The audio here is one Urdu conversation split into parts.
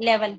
11।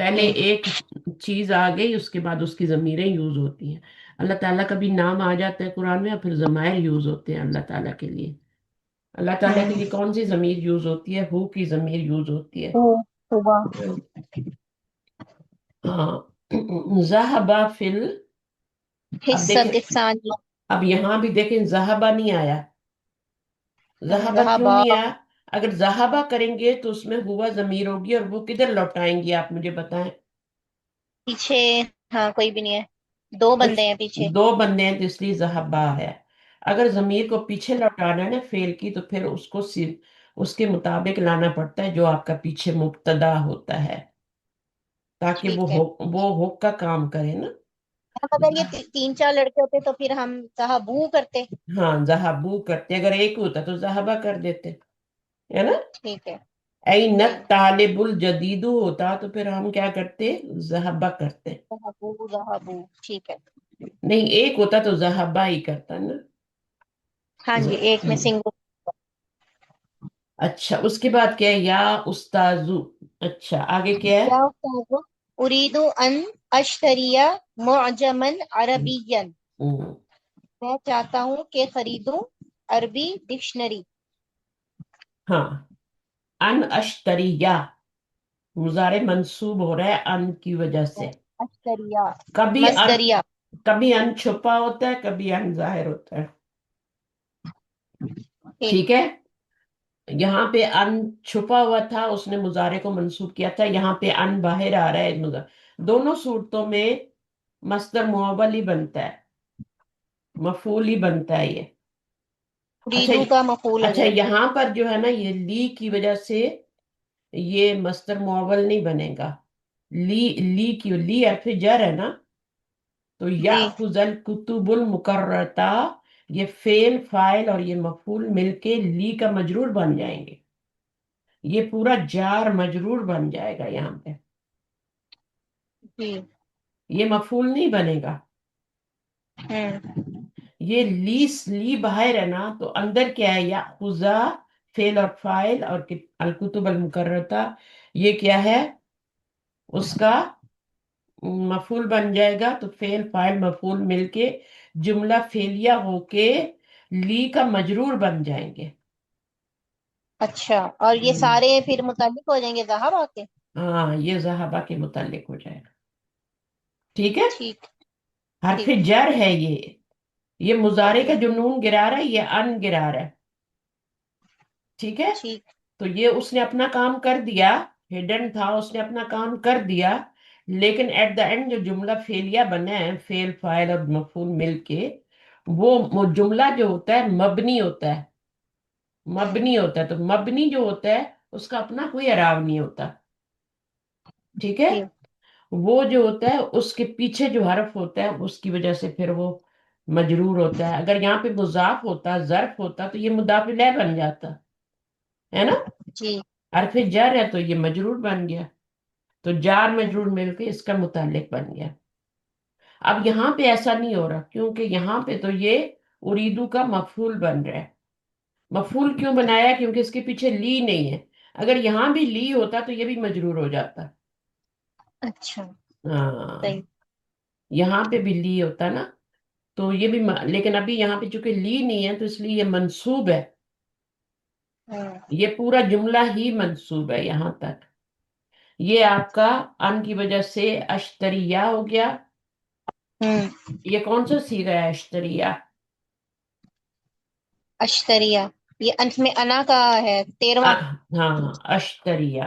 پہلے ایک چیز آ گئی، اس کے بعد اس کی ضمیریں یوز ہوتی ہیں. اللہ تعالیٰ کا بھی نام آ جاتا ہے قرآن میں، اور پھر ضمائر یوز ہوتے ہیں اللہ تعالیٰ کے لیے. اللہ تعالیٰ کے لیے کون سی ضمیر یوز ہوتی ہے؟ ہو کی ضمیر یوز ہوتی ہے. صبح. ہاں. ذہبا فل. اب دیکھیں، حصت الثانی. اب یہاں بھی دیکھیں ذہبا نہیں آیا. ذہبا کیوں ذهبا. نہیں آیا؟ اگر ذہبا کریں گے تو اس میں ہوا ضمیر ہوگی، اور وہ کدھر لوٹائیں گی آپ مجھے بتائیں. پیچھے. ہاں کوئی بھی نہیں ہے. دو تو بندے ہیں پیچھے. دو بندے ہیں تو اس لیے ذہبا ہے. اگر ضمیر کو پیچھے لوٹانا ہے نا فعل کی، تو پھر اس کو صرف اس کے مطابق لانا پڑتا ہے جو آپ کا پیچھے مبتدا ہوتا ہے، تاکہ ٹھیک ہے. وہ حق کا کام کرے نا. اب اگر یہ تین چار لڑکے ہوتے تو پھر ہم ذهبوا کرتے. ہاں ذہبو کرتے، اگر ایک ہوتا تو ذہبا کر دیتے، ہے نا. ٹھیک ہے. N G. طالب الجدید ہوتا تو پھر ہم کیا کرتے؟ ذہبا کرتے. ذهبوا ٹھیک ہے. نہیں، ایک ہوتا تو ذہبا ہی کرتا نا. ہاں جی ایک میں سنگل. اچھا، اس کے بعد کیا ہے؟ یا استاذو. اچھا، آگے کیا ہے؟ یا استاذ اريد ان اشتری معجما عربیا. ہوں، میں چاہتا ہوں کہ خریدوں عربی ڈکشنری. ہاں. ان اشتریا مضارع منصوب ہو رہا ہے ان کی وجہ سے. اشتریا کبھی ان، مصدریہ. کبھی ان چھپا ہوتا ہے، کبھی ان ظاہر ہوتا ہے. ٹھیک. ٹھیک ہے. یہاں پہ ان چھپا ہوا تھا، اس نے مضارع کو منصوب کیا تھا. یہاں پہ ان باہر آ رہا ہے. دونوں صورتوں میں مصدر معول ہی بنتا ہے، مفعول ہی بنتا ہے یہ. اچھا. اریدو کا مفعول ہو اچھا، جائے گا. یہاں پر جو ہے نا یہ لی کی وجہ سے یہ مصدر معول نہیں بنے گا. لی، لی کیوں؟ لی حرف جر ہے نا. تو جی. یأخذ الکتب المقررتا، یہ فعل فاعل اور یہ مفعول مل کے لی کا مجرور بن جائیں گے. یہ پورا جار مجرور بن جائے گا یہاں پہ. جی. یہ مفعول نہیں بنے گا. یہ لی باہر ہے نا، تو اندر کیا ہے؟ یأخذ فعل اور فاعل، اور الکتب المقررتا یہ کیا ہے؟ اس کا مفعول بن جائے گا. تو فعل فاعل مفعول مل کے جملہ فعلیہ ہو کے لی کا مجرور بن جائیں گے. اچھا اور یہ ہم، سارے پھر متعلق ہو جائیں گے ذہب آ کے. ہاں، یہ ذہبہ کے متعلق ہو جائے گا. ٹھیک ہے. ٹھیک. حرف ٹھیک. جر ہے یہ مضارع کا جو نون گرا رہا ہے یہ ان گرا رہا ہے. ٹھیک ہے. ٹھیک. تو یہ اس نے اپنا کام کر دیا، ہڈن تھا، اس نے اپنا کام کر دیا. لیکن ایٹ دا اینڈ جو جملہ فعلیہ بنا ہے، فعل فاعل اور مفعول مل کے، وہ جملہ جو ہوتا ہے مبنی ہوتا ہے. مبنی ہوتا ہے تو مبنی جو ہوتا ہے اس کا اپنا کوئی اعراب نہیں ہوتا. ٹھیک ہے. ٹھیک. وہ جو ہوتا ہے اس کے پیچھے جو حرف ہوتا ہے اس کی وجہ سے پھر وہ مجرور ہوتا ہے. اگر یہاں پہ مضاف ہوتا، ظرف ہوتا، تو یہ مضاف الیہ بن جاتا ہے نا. جی. حرف جر ہے تو یہ مجرور بن گیا. تو جار مجرور مل کے اس کا متعلق بن گیا. اب یہاں پہ ایسا نہیں ہو رہا، کیونکہ یہاں پہ تو یہ اریدو کا مفعول بن رہا ہے. مفعول کیوں بنایا؟ کیونکہ اس کے پیچھے لی نہیں ہے. اگر یہاں بھی لی ہوتا تو یہ بھی مجرور ہو جاتا. اچھا. ہاں، صحیح. یہاں پہ بھی لی ہوتا نا تو یہ بھی لیکن ابھی یہاں پہ چونکہ لی نہیں ہے تو اس لیے یہ منصوب ہے. یہ پورا جملہ ہی منصوب ہے یہاں تک. یہ آپ کا ان کی وجہ سے اشتریہ ہو گیا. یہ کون سا صیغہ ہے اشتریہ؟ اشتریہ. یہ انف میں انا کا ہے 13واں. ہاں، اشتریہ.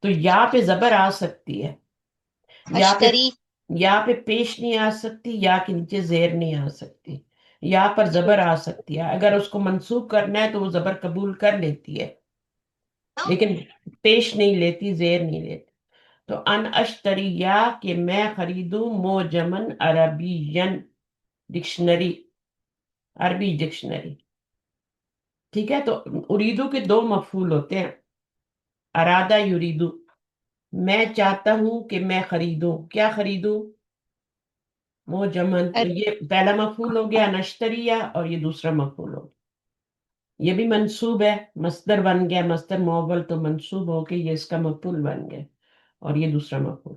تو یا پہ زبر آ سکتی ہے، یا پہ، اشتری. یا پہ پیش نہیں آ سکتی، یا کے نیچے زیر نہیں آ سکتی. یا پر زبر ٹھیک. آ سکتی ہے. اگر اس کو منسوب کرنا ہے تو وہ زبر قبول کر لیتی ہے، لیکن پیش نہیں لیتی، زیر نہیں لیتی. تو ان اشتریہ کہ میں خریدوں موجمن عربین ڈکشنری، عربی ڈکشنری. ٹھیک ہے. تو اریدو کے دو مفعول ہوتے ہیں، ارادہ یریدو. میں چاہتا ہوں کہ میں خریدوں. کیا خریدوں؟ موجمن. تو یہ پہلا مفعول ہو گیا نشتریہ، اور یہ دوسرا مفعول ہو گیا. یہ بھی منصوب ہے، مصدر بن گیا. مصدر معول تو منصوب ہو کے یہ اس کا مفعول بن گیا، اور یہ دوسرا مفعول.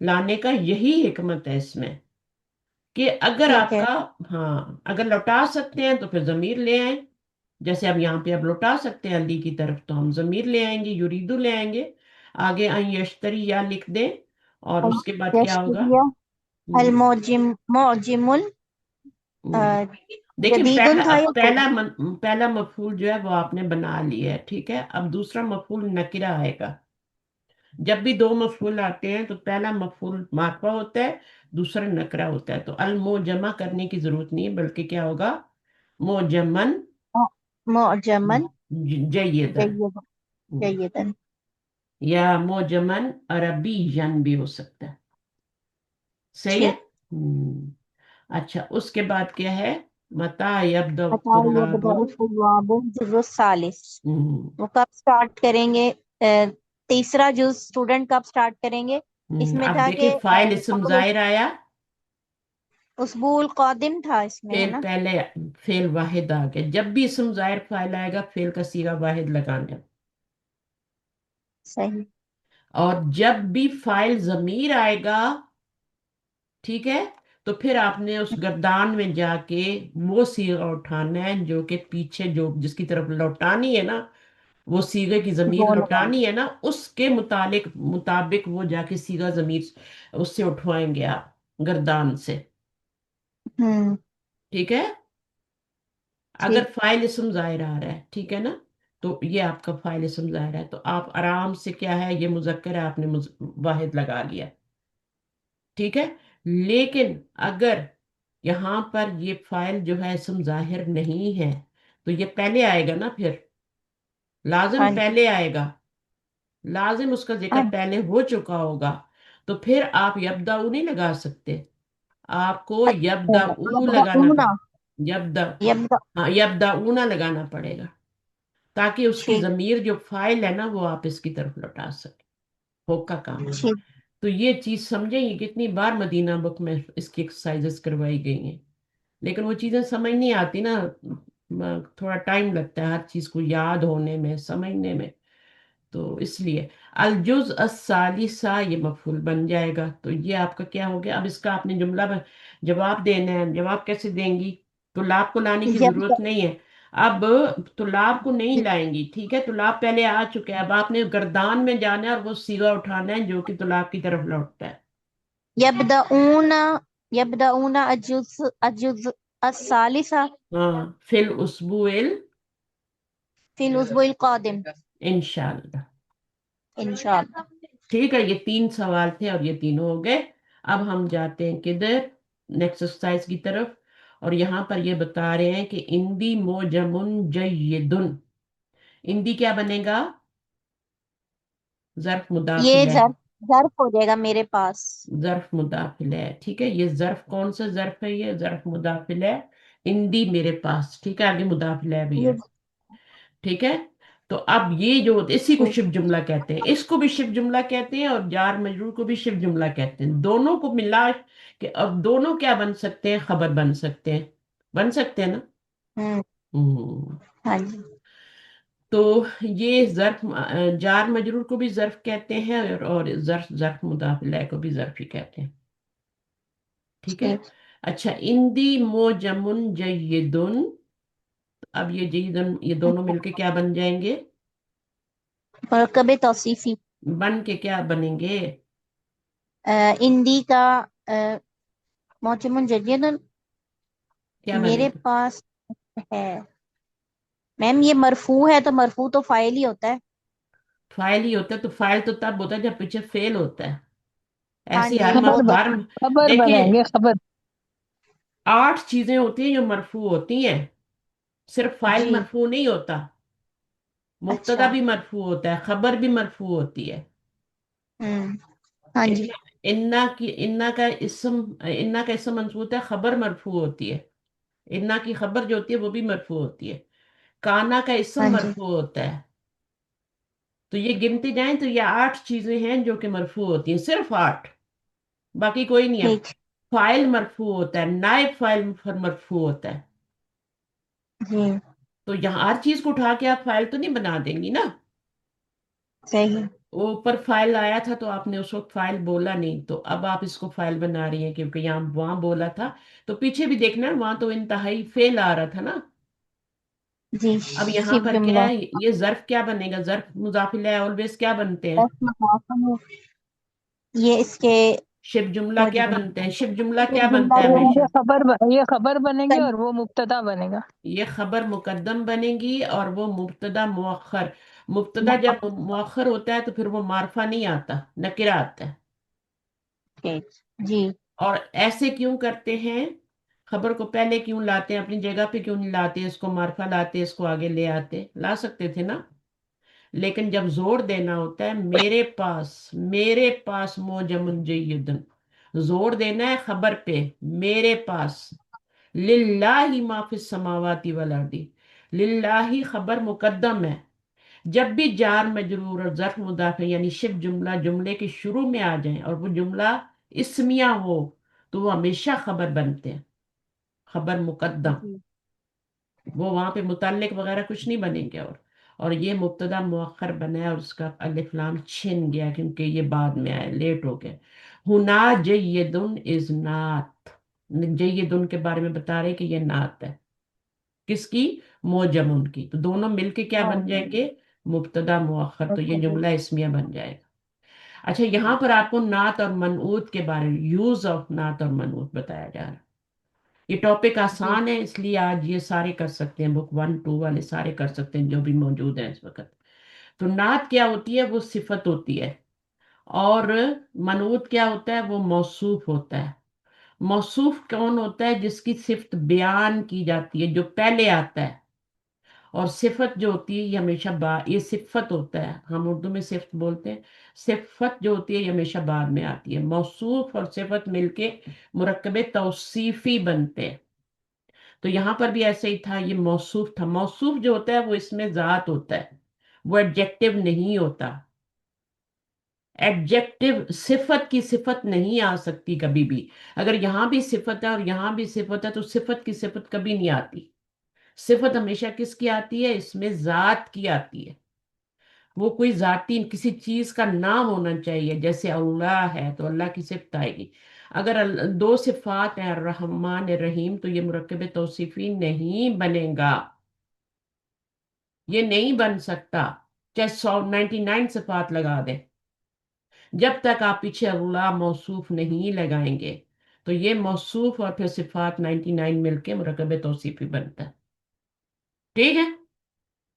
لانے کا یہی حکمت ہے اس میں کہ اگر ٹھیک آپ ہے. کا، ہاں اگر لوٹا سکتے ہیں تو پھر ضمیر لے آئیں. جیسے اب یہاں پہ اب لوٹا سکتے ہیں علی کی طرف تو ہم ضمیر لے آئیں گے، یریدو لے آئیں گے. آگے ان یشتری یا لکھ دیں اور اس کے بعد کیا ہوگا؟ یشتریہ ہم، معجم ہم. دیکھیں جدید پہلا تھا اب یا کوئی؟ پہلا مفعول جو ہے وہ آپ نے بنا لیا ہے، ٹھیک ہے. اب دوسرا مفعول نکرہ آئے گا. جب بھی دو مفعول آتے ہیں تو پہلا مفعول معرفہ ہوتا ہے، دوسرا نکرہ ہوتا ہے. تو الموجمہ کرنے کی ضرورت نہیں ہے، بلکہ کیا ہوگا؟ موجمن معجمن جیدن. جید جیدن. یا موجمن عربی بھی ہو سکتا ہے. صحیح ہے. ٹھیک. اچھا اس کے بعد کیا ہے؟ متا یبدأ عطا الطلاب. یبدأ الطلاب الجزء الثالث. ہم، وہ کب سٹارٹ کریں گے؟ تیسرا جز اسٹوڈنٹ کب سٹارٹ کریں گے؟ اس میں اب تھا دیکھیں کہ فاعل اسم ظاہر آیا، اسبوع القادم تھا اس میں، ہے فعل نا؟ پہلے، فعل واحد آ گیا. جب بھی اسم ظاہر فاعل آئے گا فعل کا صیغہ واحد لگانا. صحیح. اور جب بھی فاعل ضمیر آئے گا، ٹھیک ہے، تو پھر آپ نے اس گردان میں جا کے وہ صیغہ اٹھانا ہے جو کہ پیچھے جو جس کی طرف لوٹانی ہے نا، وہ صیغے کی ضمیر وہ لگانا. لوٹانی ہے نا، اس کے مطابق وہ جا کے صیغہ ضمیر اس سے اٹھوائیں گے آپ گردان سے. ہوں. ٹھیک ہے. اگر ٹھیک. فاعل اسم ظاہر آ رہا ہے، ٹھیک ہے نا، تو یہ آپ کا فاعل اسم ظاہر ہے، تو آپ آرام سے کیا ہے، یہ مذکر ہے، آپ نے واحد لگا لیا. ٹھیک ہے. لیکن اگر یہاں پر یہ فاعل جو ہے اسم ظاہر نہیں ہے تو یہ پہلے آئے گا نا، پھر لازم ہاں جی. پہلے آئے گا، لازم اس کا ہاں ذکر پہلے ہو چکا ہوگا. تو پھر آپ یبداؤ نہیں لگا سکتے، آپ کو اچھا. یبداؤ لگانا یبدأون. پڑے. یبدا، یبدأ. ہاں یبداؤنا لگانا پڑے گا تاکہ اس کی ٹھیک. ضمیر جو فاعل ہے نا وہ آپ اس کی طرف لوٹا سکے. ہو کا کام. ٹھیک. تو یہ چیز سمجھیں، یہ کتنی بار مدینہ بک میں اس کی ایکسرسائزز کروائی گئی ہیں، لیکن وہ چیزیں سمجھ نہیں آتی نا. تھوڑا ٹائم لگتا ہے ہر چیز کو یاد ہونے میں، سمجھنے میں. تو اس لیے الجز الثالثہ یہ مفعول بن جائے گا. تو یہ آپ کا کیا ہو گیا؟ اب اس کا آپ نے جملہ جواب دینا ہے. جواب کیسے دیں گی؟ طلاب کو لانے کی یبدأ. ضرورت نہیں ہے. اب طلاب کو نہیں لائیں گی، ٹھیک ہے، طلاب پہلے آ چکے ہیں. اب آپ نے گردان میں جانا ہے اور وہ صیغہ اٹھانا ہے جو کہ طلاب کی طرف لوٹتا ہے. یبدأون. یبدأون الجزء الثالث ہاں فی الاسبوع في الأسبوع القادم انشاءاللہ. انشاءاللہ. ٹھیک ہے. یہ تین سوال تھے اور یہ تینوں ہو گئے. اب ہم جاتے ہیں کدھر؟ نیکسٹ ایکسرسائز کی طرف. اور یہاں پر یہ بتا رہے ہیں کہ اندی موجمن جیدن. اندی کیا بنے گا؟ ظرف مضاف یہ الیہ. ظرف ہو جائے گا میرے پاس. ظرف مضاف الیہ، ٹھیک ہے. یہ ظرف کون سا ظرف ہے؟ یہ ظرف مضاف الیہ. اندی میرے پاس، ٹھیک ہے، آگے مضاف الیہ بھی یہ ہے. ٹھیک ہے. تو اب یہ جو اسی کو ٹھیک. شبہ جملہ کہتے ہیں، اس کو بھی شبہ جملہ کہتے ہیں اور جار مجرور کو بھی شبہ جملہ کہتے ہیں. دونوں کو ملا کہ اب دونوں کیا بن سکتے ہیں؟ خبر بن سکتے ہیں. بن سکتے ہیں نا. ہوں. ہوں. ہاں جی. تو یہ ظرف جار مجرور کو بھی ظرف کہتے ہیں اور ظرف مضاف الیہ کو بھی ظرف ہی کہتے ہیں. ٹھیک ہے. ٹھیک. اچھا اندی موجمن جیدن. اب یہ جیدن یہ دونوں مل کے کیا بن جائیں گے؟ مرکب توصیفی. بن کے کیا بنیں گے؟ اندی کا معجم جدید کیا بنے میرے گا؟ پاس ہے. میم یہ مرفوع ہے تو مرفوع تو فاعل ہی ہوتا ہے. فائل ہی ہوتا ہے. تو فائل تو تب ہوتا ہے جب پیچھے فیل ہوتا ہے. ہاں ایسی جی ہر وہ تو. خبر بنیں دیکھیں گے، خبر. 8 چیزیں ہوتی ہیں جو مرفوع ہوتی ہیں. صرف فائل جی. مرفوع نہیں ہوتا، مبتدا اچھا. بھی مرفوع ہوتا ہے، خبر بھی مرفوع ہوتی ہے. ہوں. ہاں جی. انا کا اسم منصوب ہے، خبر مرفوع ہوتی ہے. انا کی خبر جو ہوتی ہے وہ بھی مرفوع ہوتی ہے. کانا کا اسم ہاں جی. مرفوع ہوتا ہے. تو یہ گنتے جائیں تو یہ 8 چیزیں ہیں جو کہ مرفوع ہوتی ہیں، صرف 8، باقی کوئی نہیں ہے. ٹھیک. فائل مرفوع ہوتا ہے، نائب فائل مرفوع ہوتا ہے. جی. تو یہاں ہر چیز کو اٹھا کے آپ فائل تو نہیں بنا دیں گی نا. صحیح. اوپر فائل آیا تھا تو آپ نے اس وقت فائل بولا نہیں، تو اب آپ اس کو فائل بنا رہی ہیں کیونکہ یہاں وہاں بولا تھا، تو پیچھے بھی دیکھنا وہاں تو انتہائی فیل آ رہا تھا نا. جی اب یہاں شیف پر کیا جملہ. ہے، یہ ظرف کیا بنے گا، ظرف مضاف الیہ آلویز کیا بنتے ہیں، یہ اس کے شب جملہ کیا موجب بنتے ہیں، شب جملہ کیا شیف بنتا جملہ ہے ہمیشہ، یہ خبر بنے گی صحیح. اور وہ مبتدا بنے گا. یہ خبر مقدم بنے گی اور وہ مبتدا مؤخر. مبتدا جب مؤخر ہوتا ہے تو پھر وہ معرفہ نہیں آتا، نکرہ آتا ہے. جی اور ایسے کیوں کرتے ہیں، خبر کو پہلے کیوں لاتے ہیں، اپنی جگہ پہ کیوں نہیں لاتے، اس کو معرفہ لاتے، اس کو آگے لے آتے، لا سکتے تھے نا. لیکن جب زور دینا ہوتا ہے، میرے پاس موجم جیدن، زور دینا ہے خبر پہ، میرے پاس. للہ ما فی السماوات والارض، للہ خبر مقدم ہے. جب بھی جار مجرور اور ظرف مضاف یعنی شبہ جملہ جملے کے شروع میں آ جائیں اور وہ جملہ اسمیہ ہو تو وہ ہمیشہ خبر بنتے ہیں، خبر مقدم. جی وہ وہاں پہ متعلق وغیرہ کچھ نہیں بنیں گے. اور یہ مبتدا مؤخر بنا ہے اور اس کا الف لام چھن گیا کیونکہ یہ بعد میں آیا، لیٹ ہو گئے. ہنا جیدن از نات، جیدن کے بارے میں بتا رہے کہ یہ نات ہے، کس کی، موجمن کی. تو دونوں مل کے کیا بن جائیں گے، مبتدا مؤخر. تو یہ جملہ اسمیہ بن جائے گا. اچھا یہاں پر آپ کو نعت اور منعوت کے بارے میں، یوز آف نعت اور منعوت بتایا جا رہا ہے. یہ ٹاپک جی آسان ہے اس لیے آج یہ سارے کر سکتے ہیں، بک 1 2 والے سارے کر سکتے ہیں جو بھی موجود ہیں اس وقت. تو نعت کیا ہوتی ہے، وہ صفت ہوتی ہے. اور منعوت کیا ہوتا ہے، وہ موصوف ہوتا ہے. موصوف کون ہوتا ہے، جس کی صفت بیان کی جاتی ہے، جو پہلے آتا ہے. اور صفت جو ہوتی ہے یہ ہمیشہ یہ صفت ہوتا ہے، ہم اردو میں صفت بولتے ہیں. صفت جو ہوتی ہے یہ ہمیشہ بعد میں آتی ہے. موصوف اور صفت مل کے مرکب توصیفی بنتے ہیں. تو یہاں پر بھی ایسے ہی تھا، یہ موصوف تھا. موصوف جو ہوتا ہے وہ اس میں ذات ہوتا ہے، وہ ایڈجیکٹو نہیں ہوتا. ایڈجیکٹو صفت کی صفت نہیں آ سکتی کبھی بھی. اگر یہاں بھی صفت ہے اور یہاں بھی صفت ہے تو صفت کی صفت کبھی نہیں آتی. صفت ہمیشہ کس کی آتی ہے، اس میں ذات کی آتی ہے. وہ کوئی ذاتی کسی چیز کا نام ہونا چاہیے، جیسے اللہ ہے تو اللہ کی صفت آئے گی. اگر دو صفات ہیں الرحمن الرحیم تو یہ مرکب توصیفی نہیں بنے گا، یہ نہیں بن سکتا. چاہے 99 صفات لگا دیں، جب تک آپ پیچھے اللہ موصوف نہیں لگائیں گے تو یہ موصوف اور پھر صفات 99 مل کے مرکب توصیفی بنتا ہے. ٹھیک ہے.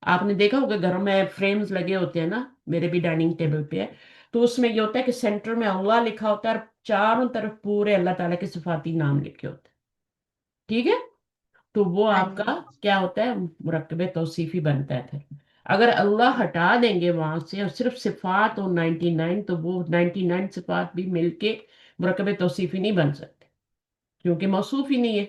آپ نے دیکھا ہوگا گھروں میں فریمز لگے ہوتے ہیں نا، میرے بھی ڈائننگ ٹیبل پہ ہے. تو اس میں یہ ہوتا ہے کہ سینٹر میں اللہ لکھا ہوتا ہے اور چاروں طرف پورے اللہ تعالیٰ کے صفاتی نام لکھے ہوتے ہیں. ٹھیک ہے. تو وہ ہاں آپ کا کیا ہوتا ہے، مرکب توصیفی بنتا ہے. پھر اگر اللہ ہٹا دیں گے وہاں سے اور صرف صفات ہو 99 تو وہ 99 صفات بھی مل کے مرکب توصیفی نہیں بن سکتے کیونکہ موصوف ہی نہیں ہے.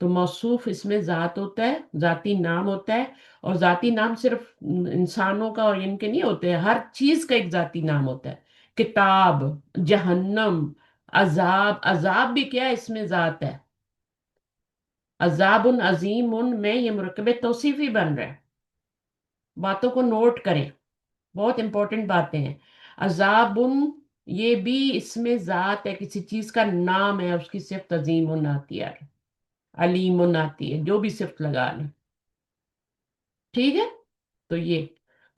تو موصوف اس میں ذات ہوتا ہے، ذاتی نام ہوتا ہے. اور ذاتی نام صرف انسانوں کا اور ان کے نہیں ہوتے ہیں، ہر چیز کا ایک ذاتی نام ہوتا ہے. کتاب، جہنم، عذاب. عذاب بھی کیا ہے، اس میں ذات ہے. عذاب عظیم میں یہ مرکب توصیفی بن رہا ہے. باتوں کو نوٹ کریں، بہت امپورٹنٹ باتیں ہیں. عذاب یہ بھی اس میں ذات ہے، کسی چیز کا نام ہے، اس کی صفت عظیم آتی ہے، علیم آتی ہے، جو بھی صفت لگا لیں. ٹھیک ہے. تو یہ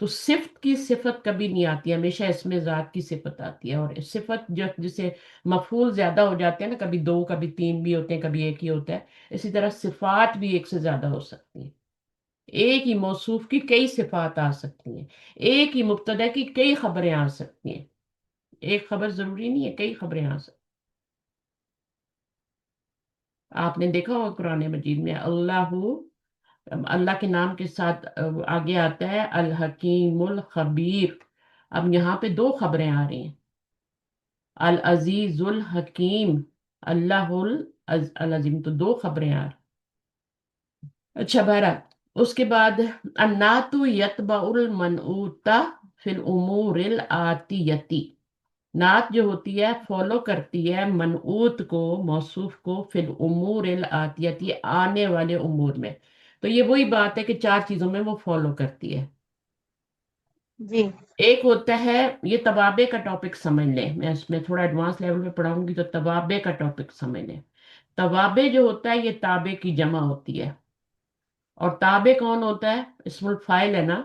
تو صفت کی صفت کبھی نہیں آتی، ہمیشہ اس میں ذات کی صفت آتی ہے. اور صفت جو جسے مفعول زیادہ ہو جاتے ہیں نا، کبھی 2 کبھی 3 بھی ہوتے ہیں، کبھی ایک ہی ہوتا ہے. اسی طرح صفات بھی ایک سے زیادہ ہو سکتی ہیں. ایک ہی موصوف کی کئی صفات آ سکتی ہیں، ایک ہی مبتدا کی کئی خبریں آ سکتی ہیں. ایک خبر ضروری نہیں ہے، کئی خبریں آ سکتی. آپ نے دیکھا ہوگا قرآن مجید میں اللہ کے نام کے ساتھ آگے آتا ہے الحکیم الخبیر. اب یہاں پہ 2 خبریں آ رہی ہیں، العزیز الحکیم، اللہ العظیم. تو 2 خبریں آ رہی. اچھا بہرحال اس کے بعد النعت یتبع المنعوت فی الامور الآتیتی. نعت جو ہوتی ہے فالو کرتی ہے منعوت کو، موصوف کو، فی الامور الآتیتی آنے والے امور میں. تو یہ وہی بات ہے کہ 4 چیزوں میں وہ فالو کرتی ہے. جی ایک ہوتا ہے، یہ توابع کا ٹاپک سمجھ لیں، میں اس میں تھوڑا ایڈوانس لیول پہ پڑھاؤں گی تو توابع کا ٹاپک سمجھ لیں۔ توابع جو ہوتا ہے یہ تابع کی جمع ہوتی ہے، اور تابع کون ہوتا ہے؟ اسم الفاعل ہے نا۔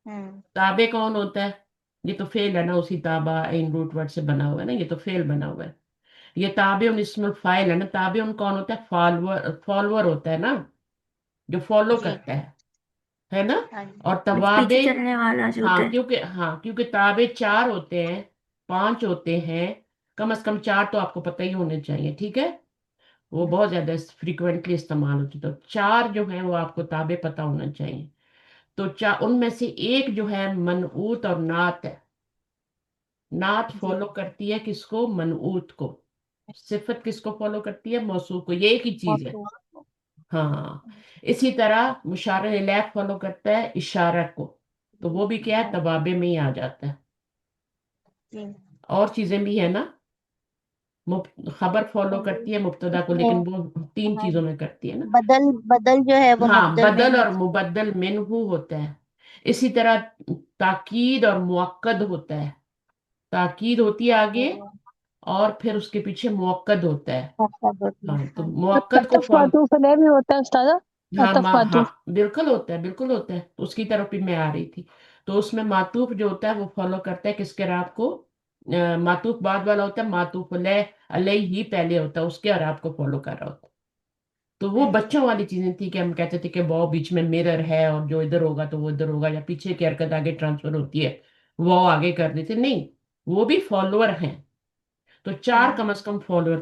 ہوں تابع کون ہوتا ہے؟ یہ تو فعل ہے نا، اسی تابع ان روٹ ورڈ سے بنا ہوا ہے نا، یہ تو فعل بنا ہوا ہے۔ یہ تابع اسم الفاعل ہے نا، تابع کون ہوتا ہے؟ فالوور، فالوور ہوتا ہے نا، جو فالو جی کرتا ہے نا۔ ہاں جی اور پیچھے توابع، چلنے والا جو ہاں ہوتا ہے۔ کیونکہ تابع چار ہوتے ہیں، پانچ ہوتے ہیں، کم از کم چار تو آپ کو پتہ ہی ہونے چاہیے، ٹھیک ہے؟ وہ بہت زیادہ فریکوینٹلی استعمال ہوتی، تو چار جو ہیں وہ آپ کو تابع پتہ ہونا چاہیے۔ تو ان میں سے ایک جو ہے منعوت اور نعت ہے۔ نعت جی فالو کرتی ہے کس کو؟ منعوت کو۔ صفت کس کو فالو کرتی ہے؟ موصوف کو، یہ ایک ہی چیز ہے۔ موصوف ہاں، اسی طرح مشار الیہ فالو کرتا ہے اشارہ کو، تو وہ بھی کیا ہے؟ ہاں توابع میں ہی آ جاتا ہے۔ جی اور چیزیں بھی ہے نا، خبر فالو کرتی ہے مبتدا کو، وہ لیکن وہ تین ہاں چیزوں میں کرتی ہے نا۔ بدل بدل جو ہے وہ ہاں، مبدل میں بدل ہے اور مبدل منہ ہوتا ہے۔ اسی طرح تاکید اور موقد ہوتا ہے، تاکید ہوتی ہے آگے، اور پھر اس کے پیچھے موقد ہوتا ہے۔ مقصد ہوتی ہاں، ہے تو ہاں موقد کو عطف معطوف علیہ بھی ہوتا ہے استاذہ، ہاں عطف ہاں معطوف۔ بالکل ہوتا ہے، بالکل ہوتا ہے، اس کی طرف بھی میں آ رہی تھی۔ تو اس میں معطوف جو ہوتا ہے وہ فالو کرتا ہے کس کے رات کو؟ معطوف بعد والا ہوتا ہے، معطوف علیہ، علیہ ہی پہلے ہوتا ہے اس کے، اور آپ کو فالو کر رہا ہوتا ہے۔ تو وہ ہوں بچوں والی چیزیں تھی کہ ہم کہتے تھے کہ وہ بیچ میں مرر ہے، اور جو ادھر ہوگا تو وہ ادھر ہوگا، یا پیچھے کی حرکت آگے ٹرانسفر ہوتی ہے وہ آگے کر دیتے، نہیں، وہ بھی فالوور ہیں۔ تو چار ہوں کم از کم فالوور۔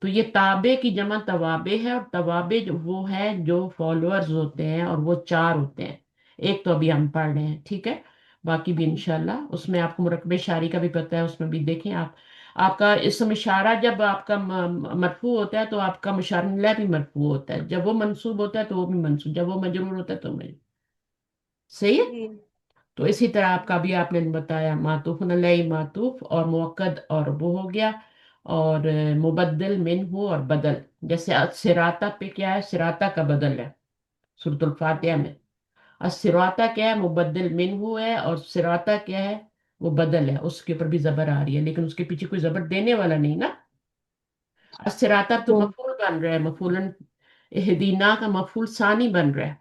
تو یہ تابع کی جمع توابع ہے، اور توابع وہ ہے جو فالوورز ہوتے ہیں، اور وہ چار ہوتے ہیں۔ ایک تو ابھی ہم پڑھ رہے ہیں، ٹھیک ہے؟ باقی بھی انشاءاللہ اس میں آپ کو مرکب شعری کا بھی پتہ ہے، اس میں بھی دیکھیں آپ۔ آپ کا اسم اشارہ جب آپ کا مرفوع ہوتا ہے تو آپ کا مشار اللہ بھی مرفوع ہوتا ہے، جب وہ منصوب ہوتا ہے تو وہ بھی منصوب، جب وہ مجرور ہوتا ہے تو مجرور۔ صحیح ہے؟ جی تو اسی طرح آپ کا بھی آپ نے بتایا معطوف علیہ، معطوف اور موقد اور وہ ہو گیا، اور مبدل من ہو اور بدل، جیسے سراتا پہ کیا ہے؟ سراتا کا بدل ہے سورۃ الفاتحہ میں۔ السراتا کیا ہے؟ مبدل من ہو ہے، اور سراتا کیا ہے؟ وہ بدل ہے، اس کے اوپر بھی زبر آ رہی ہے، لیکن اس کے پیچھے کوئی زبر دینے والا نہیں نا۔ السراتا تو جی مفعول بن رہا ہے، مفعولن اہدینا کا مفعول ثانی بن رہا ہے۔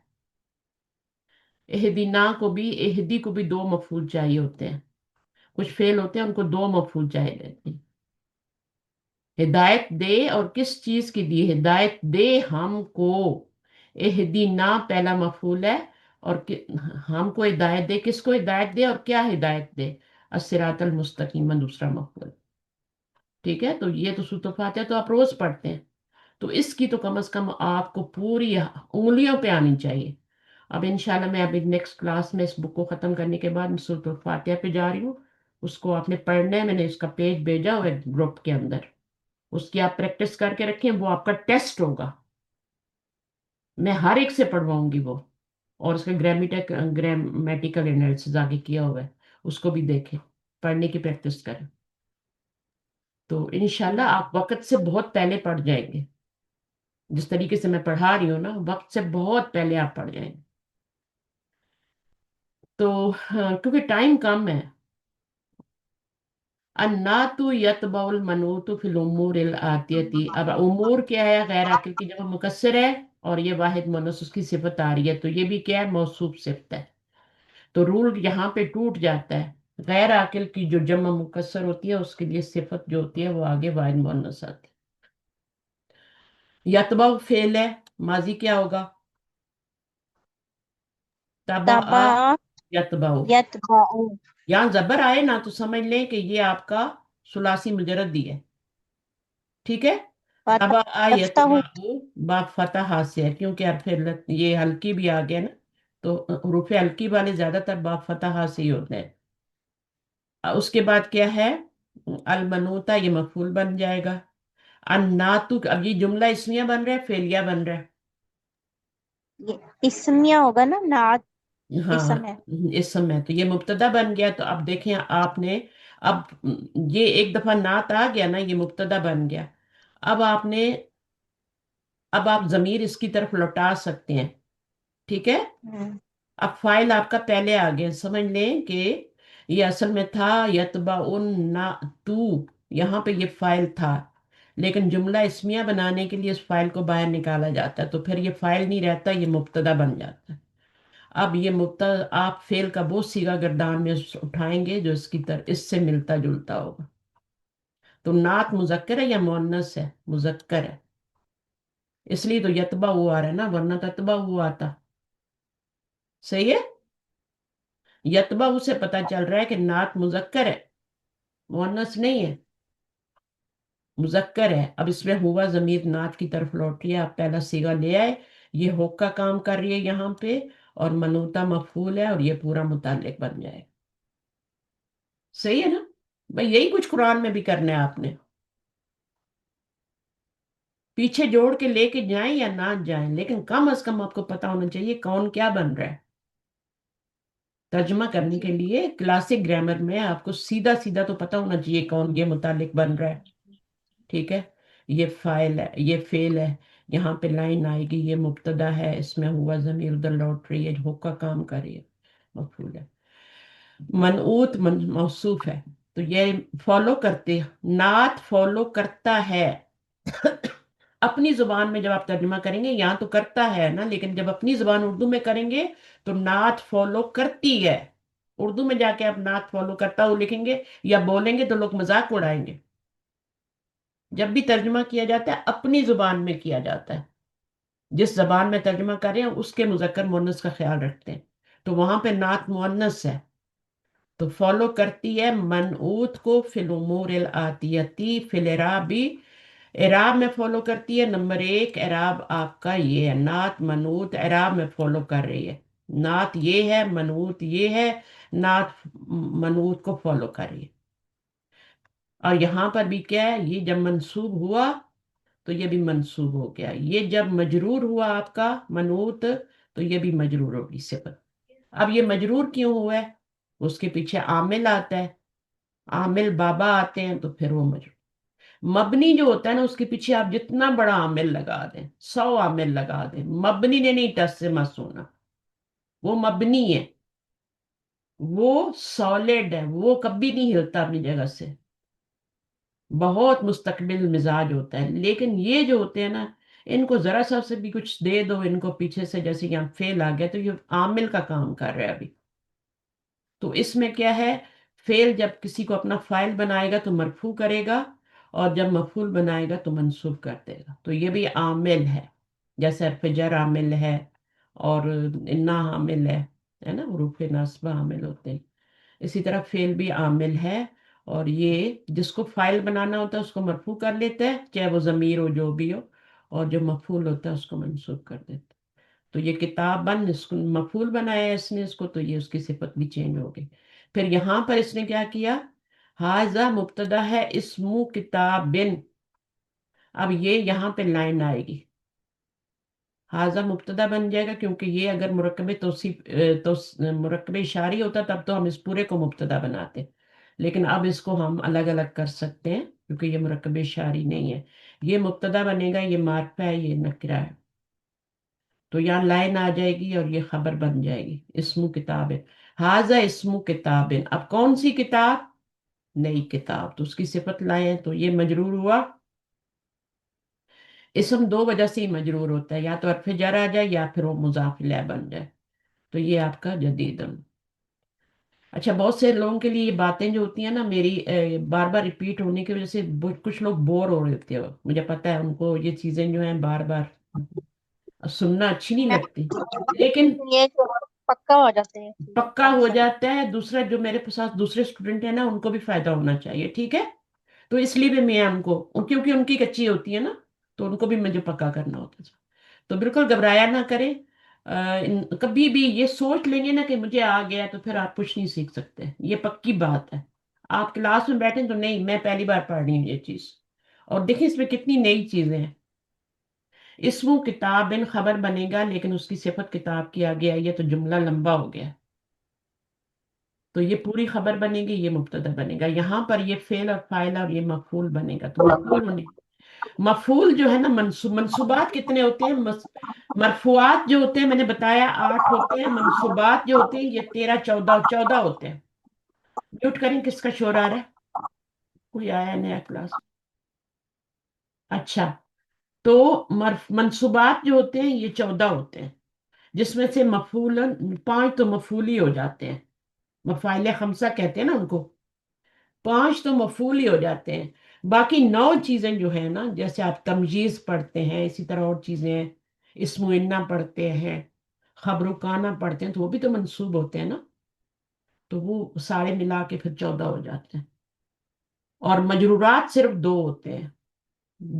اہدینا کو بھی، اہدی کو بھی دو مفعول چاہیے ہوتے ہیں، کچھ فعل ہوتے ہیں ان کو دو مفعول چاہیے رہتے ہیں۔ ہدایت دے، اور کس چیز کی دی؟ ہدایت دے ہم کو، اہدینا پہلا مفعول ہے، اور ہم کو ہدایت دے، کس کو ہدایت دے، اور کیا ہدایت دے؟ الصراط المستقیم دوسرا مفعول، ٹھیک ہے؟ تو یہ تو سورۃ الفاتحہ تو آپ روز پڑھتے ہیں، تو اس کی تو کم از کم آپ کو پوری انگلیوں پہ آنی چاہیے۔ اب انشاءاللہ میں اب نیکسٹ کلاس میں اس بک کو ختم کرنے کے بعد میں سورۃ الفاتحہ پہ جا رہی ہوں، اس کو آپ نے پڑھنا ہے، میں نے اس کا پیج بھیجا ہوا ہے گروپ کے اندر، اس کی آپ پریکٹس کر کے رکھیں، وہ آپ کا ٹیسٹ ہوگا، میں ہر ایک سے پڑھواؤں گی وہ، اور اس کا گرامیٹیکل انالیسز آگے کیا ہوا ہے، اس کو بھی دیکھیں، پڑھنے کی پریکٹس کریں، تو انشاءاللہ آپ وقت سے بہت پہلے پڑھ جائیں گے، جس طریقے سے میں پڑھا رہی ہوں نا، وقت سے بہت پہلے آپ پڑھ جائیں گے۔ تو کیونکہ ٹائم کم ہے، الناتو یتبع المنوط فی الامور الاتیتی، اب امور کیا ہے؟ غیر عاقل کی جمع مکسر ہے، اور یہ واحد مونث اس کی صفت آ رہی ہے، تو یہ بھی کیا ہے؟ موصوف صفت ہے۔ تو رول یہاں پہ ٹوٹ جاتا ہے، غیر عاقل کی جو جمع مکسر ہوتی ہے اس کے لیے صفت جو ہوتی ہے وہ آگے واحد مونث آتی ہے۔ یتبع فعل ہے، ماضی کیا ہوگا؟ تبع تبا یتبع، یتبع یہاں زبر آئے نا تو سمجھ لیں کہ یہ آپ کا ثلاثی مجرد دی ہے، ٹھیک ہے؟ تبع تفتح یتبع باب فتح سے ہے، کیونکہ اب پھر یہ ہلکی بھی آ گیا نا، تو حروف ہلکی والے زیادہ تر باب فتح سے ہی ہوتے ہیں۔ اس کے بعد کیا ہے؟ المنوتا، یہ مفعول بن جائے گا۔ الناتو، اب یہ جملہ اسمیہ بن رہا ہے، فعلیہ بن رہا ہے؟ یہ اسمیہ ہوگا نا، نعت ہاں، اسم ہے اس سمے تو یہ مبتدا بن گیا، تو اب دیکھیں آپ نے، اب یہ ایک دفعہ نعت آ گیا نا، یہ مبتدا بن گیا، اب آپ نے، اب آپ ضمیر اس کی طرف لوٹا سکتے ہیں، ٹھیک ہے؟ ہوں اب فائل آپ کا پہلے آ گیا، سمجھ لیں کہ یہ اصل میں تھا یتبعن نہ تو، یہاں پہ یہ فائل تھا، لیکن جملہ اسمیہ بنانے کے لیے اس فائل کو باہر نکالا جاتا ہے، تو پھر یہ فائل نہیں رہتا، یہ مبتدا بن جاتا ہے۔ اب یہ مبتدا آپ فعل کا وہ صیغہ گردان میں اٹھائیں گے جو اس کی اس سے ملتا جلتا ہوگا۔ تو نعت مذکر ہے یا مؤنث ہے؟ مذکر ہے، اس لیے تو یتبع ہوا آ رہا ہے نا، ورنہ تتبع ہوا آتا۔ صحیح ہے، یتبع سے پتا چل رہا ہے کہ نعت مذکر ہے، مؤنث نہیں ہے، مذکر ہے۔ اب اس میں ہوا ضمیر نعت کی طرف لوٹ رہی ہے، آپ پہلا صیغہ لے آئے، یہ ہوک کا کام کر رہی ہے یہاں پہ، اور منوطہ مفعول ہے، اور یہ پورا متعلق بن جائے۔ صحیح ہے نا بھائی؟ یہی کچھ قرآن میں بھی کرنا ہے آپ نے، پیچھے جوڑ کے لے کے جائیں یا نہ جائیں، لیکن کم از کم آپ کو پتا ہونا چاہیے کون کیا بن رہا ہے۔ ترجمہ کرنے کے لیے کلاسک گرامر میں آپ کو سیدھا سیدھا تو پتا ہونا چاہیے کون یہ متعلق بن رہا ہے، ٹھیک ہے؟ یہ فائل ہے، یہ فعل ہے، یہاں پہ لائن آئے گی، یہ مبتدا ہے، اس میں ہوا ضمیر ادھر لوٹ رہی ہے، ہوک کا کام کر رہی ہے، مفعول ہے، منعوت موصوف ہے۔ تو یہ فالو کرتے، نعت فالو کرتا ہے اپنی زبان میں جب آپ ترجمہ کریں گے، یہاں تو کرتا ہے نا، لیکن جب اپنی زبان اردو میں کریں گے تو نعت فالو کرتی ہے۔ اردو میں جا کے آپ نعت فالو کرتا ہو لکھیں گے یا بولیں گے تو لوگ مذاق اڑائیں گے۔ جب بھی ترجمہ کیا جاتا ہے اپنی زبان میں کیا جاتا ہے، جس زبان میں ترجمہ کر رہے ہیں اس کے مذکر مؤنث کا خیال رکھتے ہیں، تو وہاں پہ نعت مؤنث ہے، تو فالو کرتی ہے منعوت کو فی الامور الآتیتی فی الإعرابی، اعراب میں فالو کرتی ہے۔ نمبر ایک اعراب آپ کا یہ ہے، نعت منعوت اعراب میں فالو کر رہی ہے، نعت یہ ہے، منعوت یہ ہے، نعت منعوت کو فالو کر رہی ہے۔ اور یہاں پر بھی کیا ہے، یہ جب منصوب ہوا تو یہ بھی منصوب ہو گیا، یہ جب مجرور ہوا آپ کا منعوت تو یہ بھی مجرور ہوگی صفت۔ اب یہ مجرور کیوں ہوا ہے؟ اس کے پیچھے عامل آتا ہے، عامل بابا آتے ہیں تو پھر وہ مجرور۔ مبنی جو ہوتا ہے نا، اس کے پیچھے آپ جتنا بڑا عامل لگا دیں، 100 عامل لگا دیں، مبنی نے نہیں ٹس سے مت سونا، وہ مبنی ہے، وہ سالڈ ہے، وہ کبھی نہیں ہلتا اپنی جگہ سے، بہت مستقبل مزاج ہوتا ہے۔ لیکن یہ جو ہوتے ہیں نا، ان کو ذرا سا سے بھی کچھ دے دو ان کو پیچھے سے، جیسے یہاں فیل آ گیا تو یہ عامل کا کام کر رہا ہے ابھی۔ تو اس میں کیا ہے، فعل جب کسی کو اپنا فائل بنائے گا تو مرفوع کرے گا، اور جب مفعول بنائے گا تو منصوب کر دے گا، تو یہ بھی عامل ہے، جیسے حرف جر عامل ہے، اور انا عامل ہے نا، حروف ناصبہ عامل ہوتے ہیں، اسی طرح فعل بھی عامل ہے، اور یہ جس کو فائل بنانا ہوتا ہے اس کو مرفوع کر لیتا ہے، چاہے وہ ضمیر ہو جو بھی ہو، اور جو مفعول ہوتا ہے اس کو منصوب کر دیتا ہے۔ تو یہ کتاب بن، اس کو مفعول بنایا ہے اس نے اس کو، تو یہ اس کی صفت بھی چینج ہو گئی۔ پھر یہاں پر اس نے کیا کیا، حاذا مبتدا ہے اسمو کتاب بن، اب یہ یہاں پہ لائن آئے گی، حاذا مبتدا بن جائے گا، کیونکہ یہ اگر مرکب توصیف مرکب اشاری ہوتا تب تو ہم اس پورے کو مبتدا بناتے، لیکن اب اس کو ہم الگ الگ کر سکتے ہیں کیونکہ یہ مرکب اشاری نہیں ہے، یہ مبتدا بنے گا، یہ معرفہ ہے، یہ نکرہ ہے، تو یہاں لائن آ جائے گی اور یہ خبر بن جائے گی، اسمو کتاب ہے، حاذا اسمو کتاب، اب کون سی کتاب؟ نئی کتاب، تو اس کی صفت لائیں تو یہ مجرور ہوا۔ اسم دو وجہ سے ہی مجرور ہوتا ہے، یا تو حرف جر آ جائے یا پھر وہ مضاف الیہ بن جائے، تو یہ آپ کا جدید۔ اچھا، بہت سے لوگوں کے لیے یہ باتیں جو ہوتی ہیں نا میری بار بار ریپیٹ ہونے کی وجہ سے کچھ لوگ بور ہو رہے ہوتے ہیں، مجھے پتا ہے ان کو یہ چیزیں جو ہیں بار بار سننا اچھی نہیں لگتی، لیکن یہ جو پکا ہو جاتے ہیں پکا ہو جاتا ہے۔ دوسرا جو میرے ساتھ دوسرے اسٹوڈنٹ ہیں نا، ان کو بھی فائدہ ہونا چاہیے، ٹھیک ہے؟ تو اس لیے بھی میں ان کو، کیونکہ ان کی کچی ہوتی ہے نا، تو ان کو بھی مجھے پکا کرنا ہوتا ہے، تو بالکل گھبرایا نہ کریں۔ کبھی بھی یہ سوچ لیں گے نا کہ مجھے آ گیا تو پھر آپ کچھ نہیں سیکھ سکتے، یہ پکی بات ہے۔ آپ کلاس میں بیٹھیں تو نہیں میں پہلی بار پڑھ رہی ہوں یہ چیز، اور دیکھیں اس میں کتنی نئی چیزیں ہیں۔ اسمو کتاب خبر بنے گا، لیکن اس کی صفت کتاب کی آگے آئی ہے تو جملہ لمبا ہو گیا، تو یہ پوری خبر بنے گی، یہ مبتدا بنے گا، یہاں پر یہ فعل اور فاعل اور یہ مفعول بنے گا، تو مفعول ہونے مفعول جو ہے نا، منصوبات کتنے ہوتے ہیں؟ مرفوعات جو ہوتے ہیں میں نے بتایا 8 ہوتے ہیں، منصوبات جو ہوتے ہیں یہ 13 14 ہوتے ہیں۔ میوٹ کریں، کس کا شور آ رہا ہے؟ کوئی آیا نیا کلاس؟ اچھا، تو منصوبات جو ہوتے ہیں یہ 14 ہوتے ہیں، جس میں سے مفعول 5 تو مفعولی ہو جاتے ہیں، مفاعل خمسہ کہتے ہیں نا ان کو، 5 تو مفعول ہی ہو جاتے ہیں۔ باقی 9 چیزیں جو ہے نا، جیسے آپ تمجیز پڑھتے ہیں، اسی طرح اور چیزیں ہیں، اسم و انہ پڑھتے ہیں، خبر و کانا پڑھتے ہیں، تو وہ بھی تو منصوب ہوتے ہیں نا، تو وہ سارے ملا کے پھر 14 ہو جاتے ہیں۔ اور مجرورات صرف 2 ہوتے ہیں،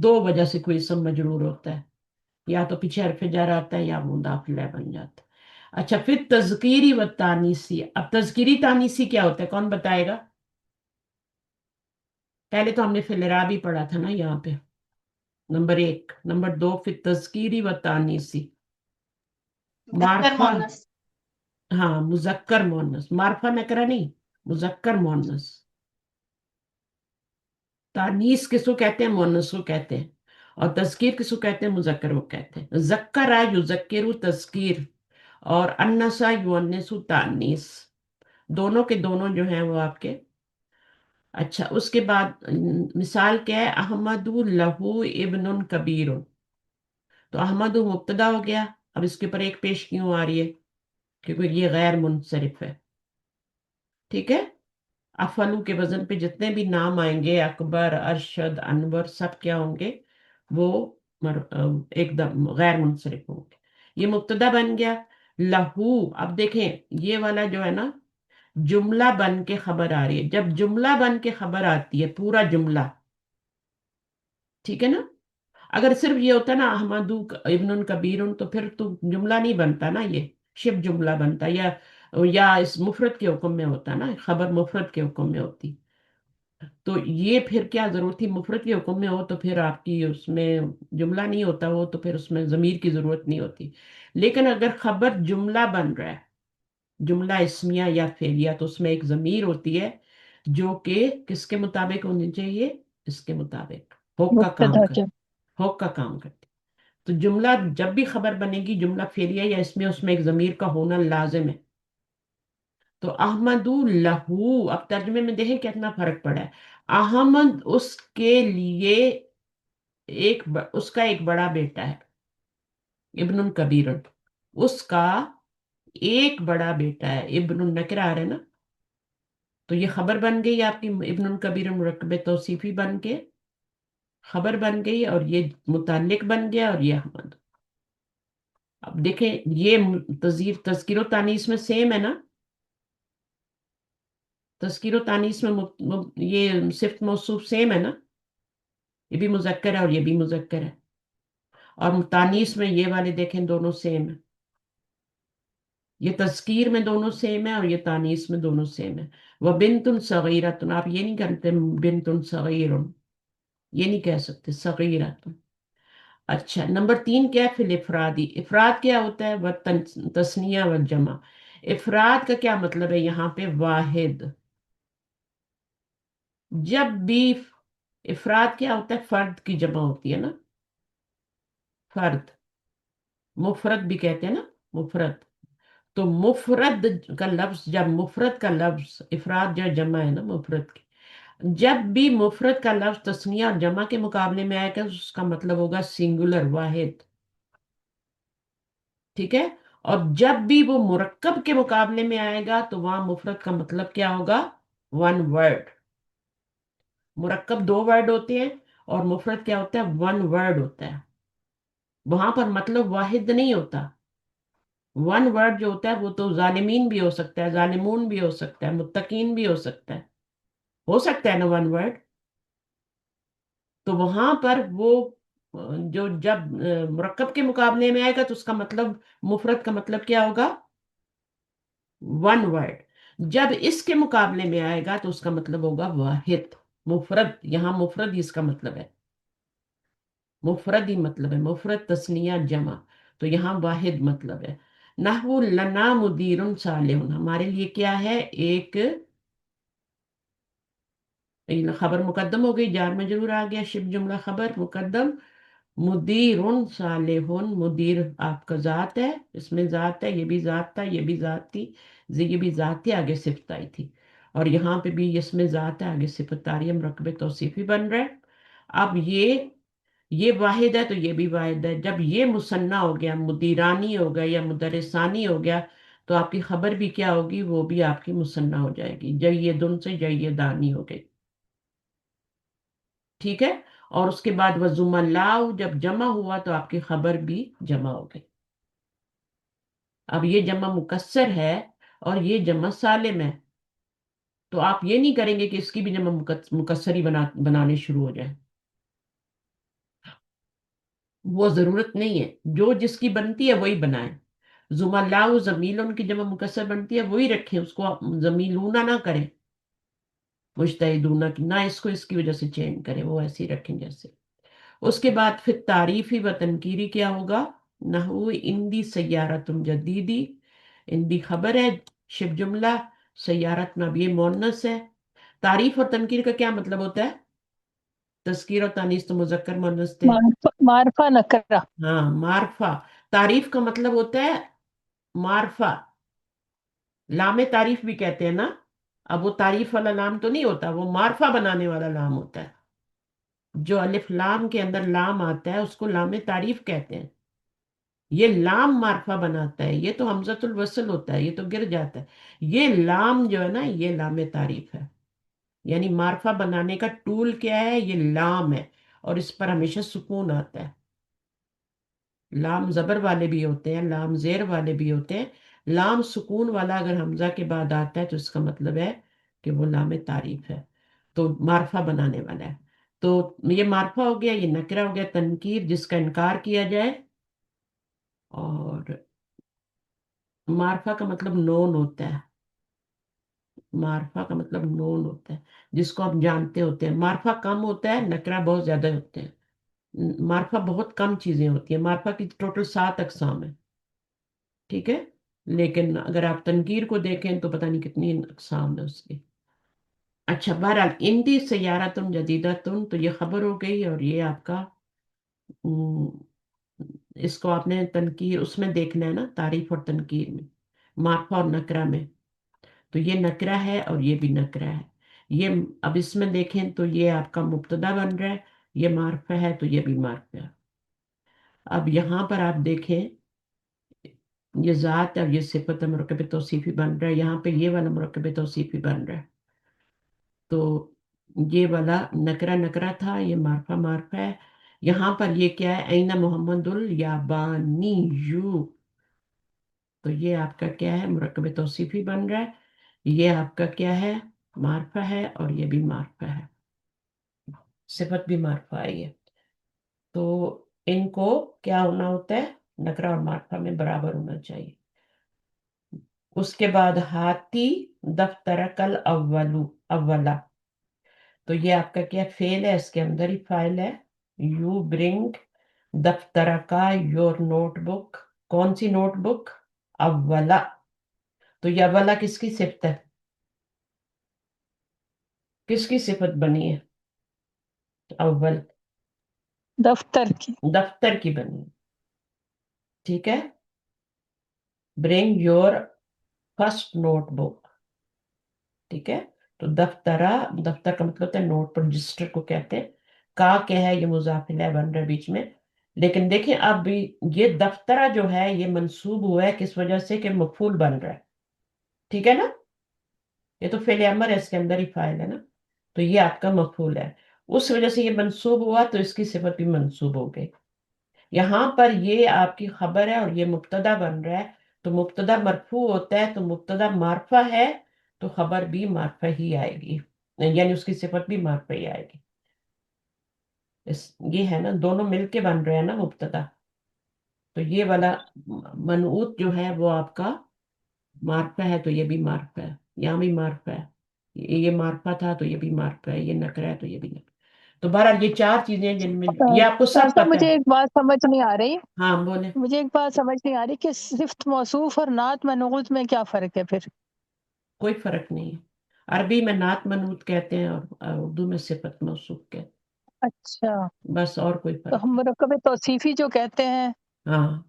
2 وجہ سے کوئی اسم مجرور ہوتا ہے، یا تو پیچھے حرف جر آتا ہے یا مضاف الیہ بن جاتا ہے۔ اچھا، پھر تذکیری و تانیسی۔ اب تذکیری تانیسی کیا ہوتا ہے، کون بتائے گا؟ پہلے تو ہم نے فی العراب ہی پڑھا تھا نا یہاں پہ، نمبر 1، نمبر 2 پھر تذکیری و تانیسی۔ مذکر معرفہ، مؤنث۔ ہاں مذکر مؤنث، معرفہ نکرہ نہیں، مذکر مؤنث۔ تانیس کس کو کہتے ہیں؟ مؤنث کو کہتے ہیں، اور تذکیر کس کو کہتے ہیں؟ مذکر کو کہتے ہیں۔ ذکرہ یذکر تذکیر، اور انسا یونس تانیس، دونوں کے دونوں جو ہیں وہ آپ کے۔ اچھا، اس کے بعد مثال کیا ہے؟ احمد لہو ابن کبیر، تو احمد مبتدا ہو گیا، اب اس کے اوپر ایک پیش کیوں آ رہی ہے؟ کیونکہ یہ غیر منصرف ہے، ٹھیک ہے؟ افلو کے وزن پہ جتنے بھی نام آئیں گے، اکبر، ارشد، انور، سب کیا ہوں گے؟ وہ ایک دم غیر منصرف ہوں گے۔ یہ مبتدا بن گیا لہو۔ اب دیکھیں یہ والا جو ہے نا، جملہ بن کے خبر آ رہی ہے، جب جملہ بن کے خبر آتی ہے پورا جملہ، ٹھیک ہے نا؟ اگر صرف یہ ہوتا نا احمد ابن کبیر، تو پھر تو جملہ نہیں بنتا نا، یہ شب جملہ بنتا، یا اس مفرد کے حکم میں ہوتا نا، خبر مفرد کے حکم میں ہوتی، تو یہ پھر کیا ضرورت تھی؟ مفرد کے حکم میں ہو تو پھر آپ کی اس میں جملہ نہیں ہوتا، وہ تو پھر اس میں ضمیر کی ضرورت نہیں ہوتی۔ لیکن اگر خبر جملہ بن رہا ہے، جملہ اسمیہ یا فعلیہ، تو اس میں ایک ضمیر ہوتی ہے جو کہ کس کے مطابق ہونی چاہیے؟ اس کے مطابق ہوک کا کام مبتدا کر، جب ہوک کا کام کرتی۔ تو جملہ جب بھی خبر بنے گی، جملہ فعلیہ یا اس میں ایک ضمیر کا ہونا لازم ہے۔ تو احمد لہو، اب ترجمے میں دیکھیں کتنا فرق پڑا ہے۔ احمد اس کے لیے اس کا ایک بڑا بیٹا ہے، ابن کبیر، اس کا ایک بڑا بیٹا ہے، ابن النکرہ آ رہا ہے نا، تو یہ خبر بن گئی آپ کی، ابن کبیر مرکب توصیفی بن کے خبر بن گئی، اور یہ متعلق بن گیا، اور یہ احمد۔ اب دیکھیں یہ تذکیر و تانیث میں سیم ہے نا، تذکیر و تانیث میں یہ صفت موصوف سیم ہے نا، یہ بھی مذکر ہے اور یہ بھی مذکر ہے، اور تانیث میں یہ والے دیکھیں دونوں سیم ہے، یہ تذکیر میں دونوں سیم ہے اور یہ تانیث میں دونوں سیم ہے۔ وہ بنتن صغیرتن، آپ یہ نہیں کہتے بنتن صغیرن، یہ نہیں کہہ سکتے صغیرتن۔ اچھا، نمبر 3 کیا ہے؟ فی الافرادی، افراد کیا ہوتا ہے؟ وہ تسنیہ و جمع۔ افراد کا کیا مطلب ہے یہاں پہ؟ واحد۔ جب بھی افراد کیا ہوتا ہے؟ فرد کی جمع ہوتی ہے نا، فرد، مفرد بھی کہتے ہیں نا، مفرد۔ تو مفرد کا لفظ، جب مفرد کا لفظ، افراد جو جمع ہے نا مفرد کی، جب بھی مفرد کا لفظ تسنیہ اور جمع کے مقابلے میں آئے گا، اس کا مطلب ہوگا سنگولر، واحد، ٹھیک ہے؟ اور جب بھی وہ مرکب کے مقابلے میں آئے گا تو وہاں مفرد کا مطلب کیا ہوگا؟ One word. مرکب 2 ورڈ ہوتے ہیں، اور مفرد کیا ہوتا ہے؟ 1 ورڈ ہوتا ہے، وہاں پر مطلب واحد نہیں ہوتا۔ 1 ورڈ جو ہوتا ہے وہ تو ظالمین بھی ہو سکتا ہے، ظالمون بھی ہو سکتا ہے، متقین بھی ہو سکتا ہے نا 1 ورڈ۔ تو وہاں پر وہ جو جب مرکب کے مقابلے میں آئے گا تو اس کا مطلب، مفرد کا مطلب کیا ہوگا؟ 1 ورڈ۔ جب اس کے مقابلے میں آئے گا تو اس کا مطلب ہوگا واحد، مفرد، یہاں مفرد ہی اس کا مطلب ہے، مفرد ہی مطلب ہے، مفرد تسنیہ جمع، تو یہاں واحد مطلب ہے۔ نحو لنا مدیر صالح، ہمارے لیے کیا ہے؟ ایک خبر مقدم ہو گئی، جار مجرور آ گیا، شب جملہ خبر مقدم، مدیر صالح، مدیر آپ کا ذات ہے، اس میں ذات ہے، یہ بھی ذات تھا، یہ بھی ذات تھی، یہ بھی ذات تھی، آگے صفت آئی تھی، اور یہاں پہ بھی اس میں ذات ہے، آگے صفت آ رہی ہے، مرکب توصیفی بن رہا ہے۔ اب یہ واحد ہے تو یہ بھی واحد ہے، جب یہ مثنیٰ ہو گیا، مدیرانی ہو گیا یا مدرسانی ہو گیا، تو آپ کی خبر بھی کیا ہوگی، وہ بھی آپ کی مثنیٰ ہو جائے گی، جیدن سے جیدانی ہو گئی، ٹھیک ہے۔ اور اس کے بعد وزملاؤ جب جمع ہوا تو آپ کی خبر بھی جمع ہو گئی۔ اب یہ جمع مکسر ہے اور یہ جمع سالم ہے، تو آپ یہ نہیں کریں گے کہ اس کی بھی جمع مکسر ہی بنانے شروع ہو جائیں، وہ ضرورت نہیں ہے، جو جس کی بنتی ہے وہی بنائیں۔ زملاؤ زمیلن کی جمع مکسر بنتی ہے وہی رکھیں، اس کو زمیلونا نہ کریں، مجتہدون کی نہ اس کو اس کی وجہ سے چینج کریں، وہ ایسے ہی رکھیں جیسے۔ اس کے بعد پھر تعریفی و تنکیری کیا ہوگا، نحو اندی سیارت جدیدی، اندی خبر ہے، شب جملہ، سیارت میں اب یہ مونس ہے۔ تعریف اور تنکیر کا کیا مطلب ہوتا ہے؟ تذکیر اور تانیث تو مذکر مونس تھے، معرفہ نکرہ، ہاں معرفہ۔ تعریف کا مطلب ہوتا ہے معرفہ، لام تعریف بھی کہتے ہیں نا، اب وہ تعریف والا لام تو نہیں ہوتا، وہ معرفہ بنانے والا لام ہوتا ہے، جو الف لام کے اندر لام آتا ہے اس کو لام تعریف کہتے ہیں، یہ لام معرفہ بناتا ہے، یہ تو حمزۃ الوصل ہوتا ہے، یہ تو گر جاتا ہے، یہ لام جو ہے نا یہ لام تعریف ہے، یعنی معرفہ بنانے کا ٹول کیا ہے، یہ لام ہے، اور اس پر ہمیشہ سکون آتا ہے، لام زبر والے بھی ہوتے ہیں، لام زیر والے بھی ہوتے ہیں، لام سکون والا اگر حمزہ کے بعد آتا ہے تو اس کا مطلب ہے کہ وہ لام تعریف ہے، تو معرفہ بنانے والا ہے۔ تو یہ معرفہ ہو گیا، یہ نکرہ ہو گیا، تنکیر جس کا انکار کیا جائے، اور معرفہ کا مطلب نون ہوتا ہے، معرفہ کا مطلب نون ہوتا ہے جس کو آپ جانتے ہوتے ہیں، معرفہ کم ہوتا ہے، نکرہ بہت زیادہ ہوتے ہیں، معرفہ بہت کم چیزیں ہوتی ہیں، معرفہ کی ٹوٹل 7 اقسام ہیں، ٹھیک ہے، لیکن اگر آپ تنکیر کو دیکھیں تو پتہ نہیں کتنی اقسام ہے اس کی۔ اچھا بہرحال اندی سیارتن جدیدتن، تو یہ خبر ہو گئی، اور یہ آپ کا اس کو آپ نے تنکیر اس میں دیکھنا ہے نا، تعریف اور تنکیر میں، معرفہ اور نکرہ میں، تو یہ نکرہ ہے اور یہ بھی نکرہ ہے، یہ اب اس میں دیکھیں تو یہ آپ کا مبتدا بن رہا ہے، یہ معرفہ ہے تو یہ بھی معرفہ ہے۔ اب یہاں پر آپ دیکھیں یہ ذات اور یہ صفت مرکب توصیفی بن رہا ہے، یہاں پہ یہ والا مرکب توصیفی بن رہا ہے، تو یہ والا نکرہ نکرہ تھا، یہ معرفہ معرفہ ہے، یہاں پر یہ کیا ہے، این محمد الیابانی یو، تو یہ آپ کا کیا ہے، مرکب توصیفی بن رہا ہے، یہ آپ کا کیا ہے، معرفہ ہے، اور یہ بھی معرفہ ہے، صفت بھی معرفہ ہے یہ، تو ان کو کیا ہونا ہوتا ہے، نکرہ اور معرفہ میں برابر ہونا چاہیے۔ اس کے بعد ہاتھی دفتر کل اولا، تو یہ آپ کا کیا فعل ہے، اس کے اندر ہی فاعل ہے، یو برنگ دفتر کا یور نوٹ بک، کون سی نوٹ بک، اولا، تو یہ اولا کس کی صفت ہے، کس کی صفت بنی ہے، اول دفتر کی، دفتر کی بنی ہے، ٹھیک ہے، bring your first note book, ٹھیک ہے، تو دفتر کا مطلب ہوتا ہے نوٹ پر، رجسٹر کو کہتے ہیں، کا کیا ہے، یہ مضاف الیہ بن رہا ہے بیچ میں، لیکن دیکھیں اب یہ دفترہ جو ہے یہ منصوب ہوا ہے کس وجہ سے کہ مفعول بن رہا ہے، ٹھیک ہے نا، یہ تو فعل امر ہے، اس کے اندر ہی فاعل ہے نا، تو یہ آپ کا مفعول ہے، اس وجہ سے یہ منصوب ہوا تو اس کی صفت بھی منصوب ہو گئی۔ یہاں پر یہ آپ کی خبر ہے اور یہ مبتدا بن رہا ہے، تو مبتدا مرفوع ہوتا ہے تو مبتدا معرفہ ہے تو خبر بھی معرفہ ہی آئے گی، یعنی اس کی صفت بھی معرفہ ہی آئے گی، یہ ہے نا، دونوں مل کے بن رہے ہیں نا مبتدا، تو یہ والا منعوت جو ہے وہ آپ کا معرفہ ہے تو یہ بھی معرفہ ہے، یہاں بھی معرفہ ہے، یہ معرفہ تھا تو یہ بھی معرفہ ہے، یہ نکرہ ہے تو یہ بھی نکرہ، تو بہرحال یہ 4 چیزیں جن میں یہ آپ کو سب صاحب پتہ مجھے ہے۔ ایک بات سمجھ نہیں آ رہی، ہاں بولے، مجھے ایک بات سمجھ نہیں آ رہی کہ صفت موصوف اور نعت منعوت میں کیا فرق ہے پھر؟ کوئی فرق نہیں ہے، عربی میں نعت منعوت کہتے ہیں اور اردو میں صفت موصوف کہتے اچھا، ہیں، بس اور کوئی تو فرق ہم مرکب توصیفی جو کہتے ہیں، نہیں۔ ہاں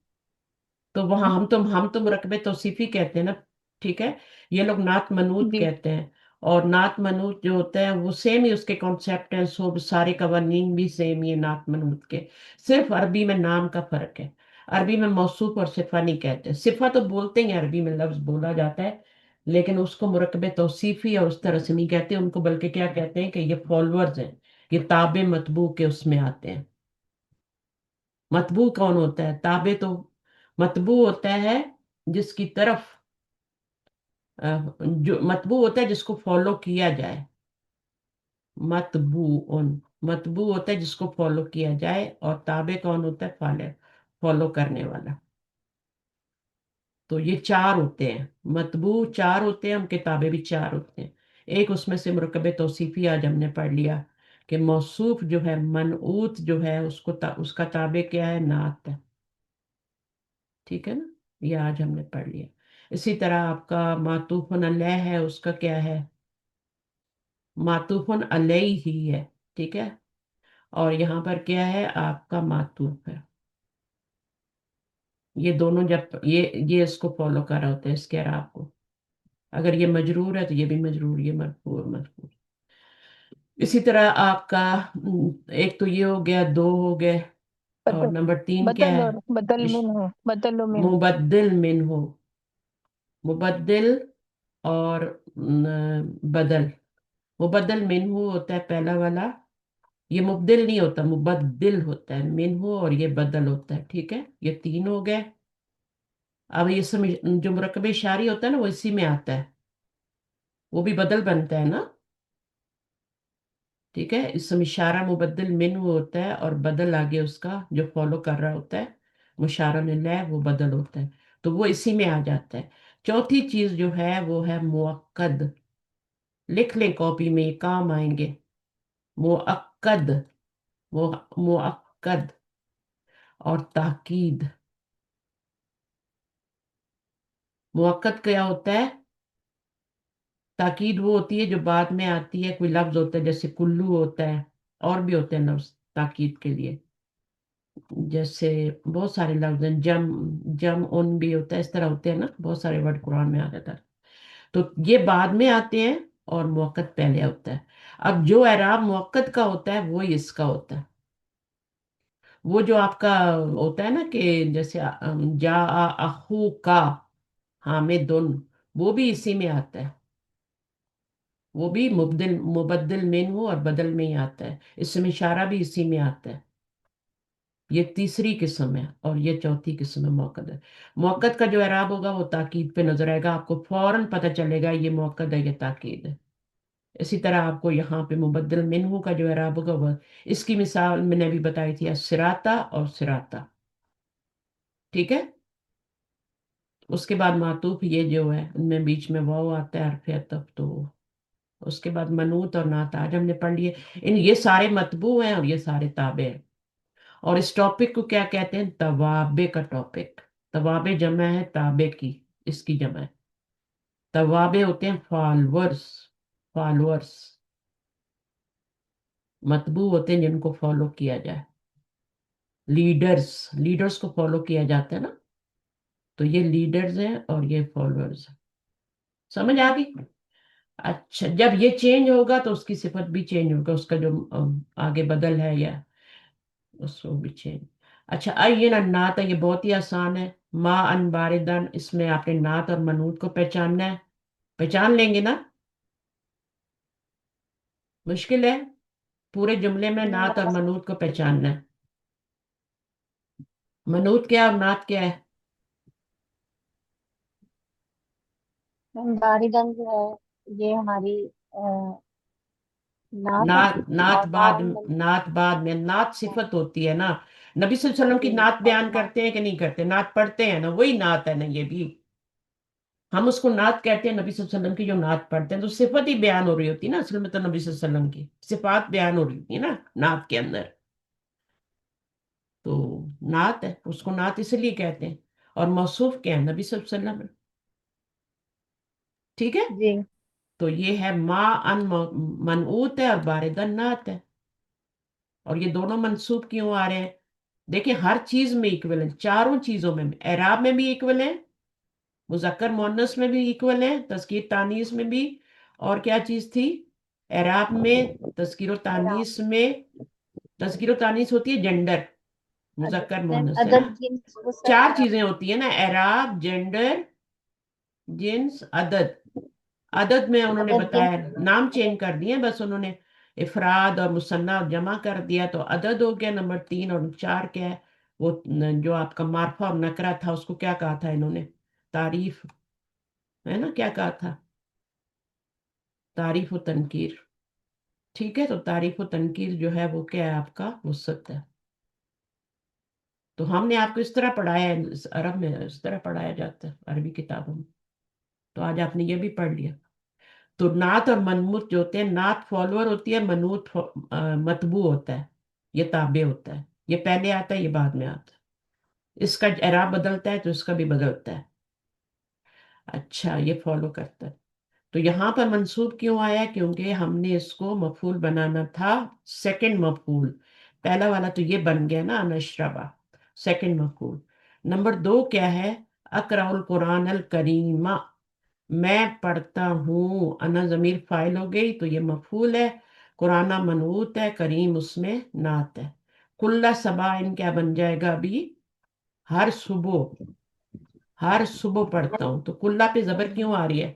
تو وہاں ہم تو مرکب توصیفی کہتے ہیں نا، ٹھیک ہے، یہ لوگ نعت منوط جی کہتے ہیں۔ اور نعت منوط جو ہوتا ہے وہ سیم ہی اس کے کانسیپٹ ہیں، سو سارے قوانین بھی سیم ہی ہیں نعت منوط کے، صرف عربی میں نام کا فرق ہے۔ عربی میں موصوف اور صفہ نہیں کہتے، صفہ تو بولتے ہیں، عربی میں لفظ بولا جاتا ہے، لیکن اس کو مرکب توصیفی اور اس طرح سے نہیں کہتے ان کو، بلکہ کیا کہتے ہیں کہ یہ فالوورز ہیں، یہ تابع متبوع کے اس میں آتے ہیں۔ متبوع کون ہوتا ہے؟ تابع تو متبوع ہوتا ہے جس کی طرف جو متبوع ہوتا ہے جس کو فالو کیا جائے، متبوع متبوع ہوتا ہے جس کو فالو کیا جائے، اور تابع کون ہوتا ہے؟ فالو کرنے والا۔ تو یہ چار ہوتے ہیں، متبوع چار ہوتے ہیں، ہم کتابیں بھی چار ہوتے ہیں۔ ایک اس میں سے مرکب توصیفی آج ہم نے پڑھ لیا کہ موصوف جو ہے، منعوت جو ہے، اس کا تابع کیا ہے؟ نعت ہے، ٹھیک ہے نا، یہ آج ہم نے پڑھ لیا۔ اسی طرح آپ کا معطوف علیہ ہے، اس کا کیا ہے؟ معطوف علیہ ہی ہے، ٹھیک ہے، اور یہاں پر کیا ہے؟ آپ کا معطوف ہے۔ یہ دونوں جب یہ اس کو فالو کر رہا ہوتا ہے، اس کے اعراب کو، اگر یہ مجرور ہے تو یہ بھی مجرور، یہ مرفوع مرفوع۔ اسی طرح آپ کا ایک تو یہ ہو گیا، دو ہو گئے، اور بدل نمبر تین کیا بدل ہے؟ اور بدل اش- من ہو، بدل و من، مبدل من ہو، مبدل اور بدل۔ مبدل منہو ہوتا ہے پہلا والا، یہ مبدل نہیں ہوتا، مبدل ہوتا ہے، منہو اور یہ بدل ہوتا ہے، ٹھیک ہے، یہ تین ہو گئے۔ اب یہ جو مرکب اشاری ہوتا ہے نا وہ اسی میں آتا ہے، وہ بھی بدل بنتا ہے نا، ٹھیک ہے، اس میں اشارہ مبدل منہو ہوتا ہے، اور بدل آگے اس کا جو فالو کر رہا ہوتا ہے مشارہ لہ، وہ بدل ہوتا ہے، تو وہ اسی میں آ جاتا ہے۔ چوتھی چیز جو ہے وہ ہے موقد، لکھ لیں کاپی میں، یہ کام آئیں گے۔ موقد، موقد اور تاکید۔ موقد کیا ہوتا ہے؟ تاکید وہ ہوتی ہے جو بعد میں آتی ہے، کوئی لفظ ہوتا ہے جیسے کلو ہوتا ہے، اور بھی ہوتے ہیں لفظ تاکید کے لیے، جیسے بہت سارے لفظ ہیں، جم ان بھی ہوتا ہے، اس طرح ہوتے ہیں نا، بہت سارے ورڈ قرآن میں آ جاتا ہے، تو یہ بعد میں آتے ہیں اور موقد پہلے ہوتا ہے۔ اب جو اعراب موقد کا ہوتا ہے وہی اس کا ہوتا ہے، وہ جو آپ کا ہوتا ہے نا کہ جیسے جا اخو کا حامدن، وہ بھی اسی میں آتا ہے، وہ بھی مبدل من ہو اور بدل میں ہی آتا ہے، اس میں اشارہ بھی اسی میں آتا ہے۔ یہ تیسری قسم ہے، اور یہ چوتھی قسم ہے موقد ہے۔ موقد کا جو اعراب ہوگا وہ تاکید پہ نظر آئے گا، آپ کو فوراً پتہ چلے گا یہ موقد ہے یہ تاکید ہے۔ اسی طرح آپ کو یہاں پہ مبدل منہو کا جو اعراب ہوگا وہ، اس کی مثال میں نے بھی بتائی تھی، سراتا اور سراتا، ٹھیک ہے۔ اس کے بعد معطوف یہ جو ہے ان میں بیچ میں واو آتا ہے حرف عطف، تو اس کے بعد منوط اور نعت آج ہم نے پڑھ لیے۔ یہ سارے مطبوع ہیں اور یہ سارے تابع ہیں، اور اس ٹاپک کو کیا کہتے ہیں؟ توابع کا ٹاپک۔ توابع جمع ہے تابع کی، اس کی جمع ہے۔ توابع ہوتے ہیں فالورز، فالورز، مطبوع ہوتے ہیں جن کو فالو کیا جائے، لیڈرز، لیڈرز کو فالو کیا جاتا ہے نا، تو یہ لیڈرز ہیں اور یہ فالوورز ہیں، سمجھ آ گئی؟ اچھا، جب یہ چینج ہوگا تو اس کی صفت بھی چینج ہوگا، اس کا جو آگے بدل ہے یا اس کو بھی چینج۔ اچھا، آئیے نا نعت ہے، یہ بہت ہی آسان ہے۔ ما ان باردن، اس میں آپ نے نعت اور منوط کو پہچاننا ہے، پہچان لیں گے نا؟ مشکل ہے؟ پورے جملے میں نعت اور منوط کو پہچاننا ہے۔ منوط کیا اور نعت کیا ہے؟ باریدن جو ہے یہ ہماری نعت ہے، نعت اور بعد، ماؤن نعت بعد میں، نعت صفت ہوتی ہے نا، نبی صلی اللہ علیہ وسلم کی جی، نعت اور بیان کرتے ہیں کہ نہیں کرتے؟ نعت پڑھتے ہیں نا، وہی نعت ہے نا یہ بھی، ہم اس کو نعت کہتے ہیں۔ نبی صلی اللہ علیہ وسلم کی جو نعت پڑھتے ہیں تو صفت ہی بیان ہو رہی ہوتی ہے نا، اصل میں تو نبی صلی اللہ علیہ وسلم کی صفات بیان ہو رہی ہوتی ہے نا نعت کے اندر، تو نعت ہے، اس کو نعت اس لیے کہتے ہیں۔ اور موصوف کیا ہے؟ نبی صلی اللہ علیہ وسلم، ٹھیک ہے۔ جی تو یہ ہے ما ان منعوت ہے اور باردن نعت ہے. اور یہ دونوں منصوب کیوں آ رہے ہیں؟ دیکھیں ہر چیز میں ایکول ہے، چاروں چیزوں میں، اعراب میں بھی ایکول ہے، مذکر مؤنث میں بھی ایکول ہے، تذکیر تانیث میں بھی. اور کیا چیز تھی؟ اعراب میں، تذکیر و تانیث میں. تذکیر و تانیث ہوتی ہے جینڈر، مذکر مؤنث ہے نا. عدد جنس وسط چار اعراب. چیزیں ہوتی ہیں نا، اعراب، جینڈر، جنس، عدد. عدد میں انہوں نے عدد بتایا جنس نام چینج کر دیے، بس انہوں نے افراد اور مثنیٰ جمع کر دیا تو عدد ہو گیا نمبر 3. اور 4 کیا ہے؟ وہ جو آپ کا معرفہ اور نکرہ تھا اس کو کیا کہا تھا انہوں نے؟ تعریف ہے نا، کیا کہا تھا؟ تعریف و تنکیر. ٹھیک ہے، تو تعریف و تنکیر جو ہے وہ کیا ہے آپ کا؟ وسعت ہے. تو ہم نے آپ کو اس طرح پڑھایا ہے، عرب میں اس طرح پڑھایا جاتا ہے عربی کتابوں میں. تو آج آپ نے یہ بھی پڑھ لیا. تو نعت اور منعوت جو ہوتے ہیں، نعت فالوور ہوتی ہے، منعوت متبوع ہوتا ہے، یہ تابع ہوتا ہے. یہ پہلے آتا ہے، یہ بعد میں آتا ہے. اس کا اعراب بدلتا ہے تو اس کا بھی بدلتا ہے. اچھا، یہ فالو کرتا ہے. تو یہاں پر منصوب کیوں آیا؟ کیونکہ ہم نے اس کو مفعول بنانا تھا، سیکنڈ مفعول. پہلا والا تو یہ بن گیا نا، انشربا، سیکنڈ مفعول. نمبر 2 کیا ہے؟ اقرأ القرآن الکریم، میں پڑھتا ہوں. انا ضمیر فاعل ہو گئی تو یہ مفعول ہے، قرآن منعوت ہے، کریم اس میں نعت ہے. کل صبح ان کیا بن جائے گا ابھی؟ ہر صبح، ہر صبح پڑھتا ہوں. تو کلہ پہ زبر کیوں آ رہی ہے؟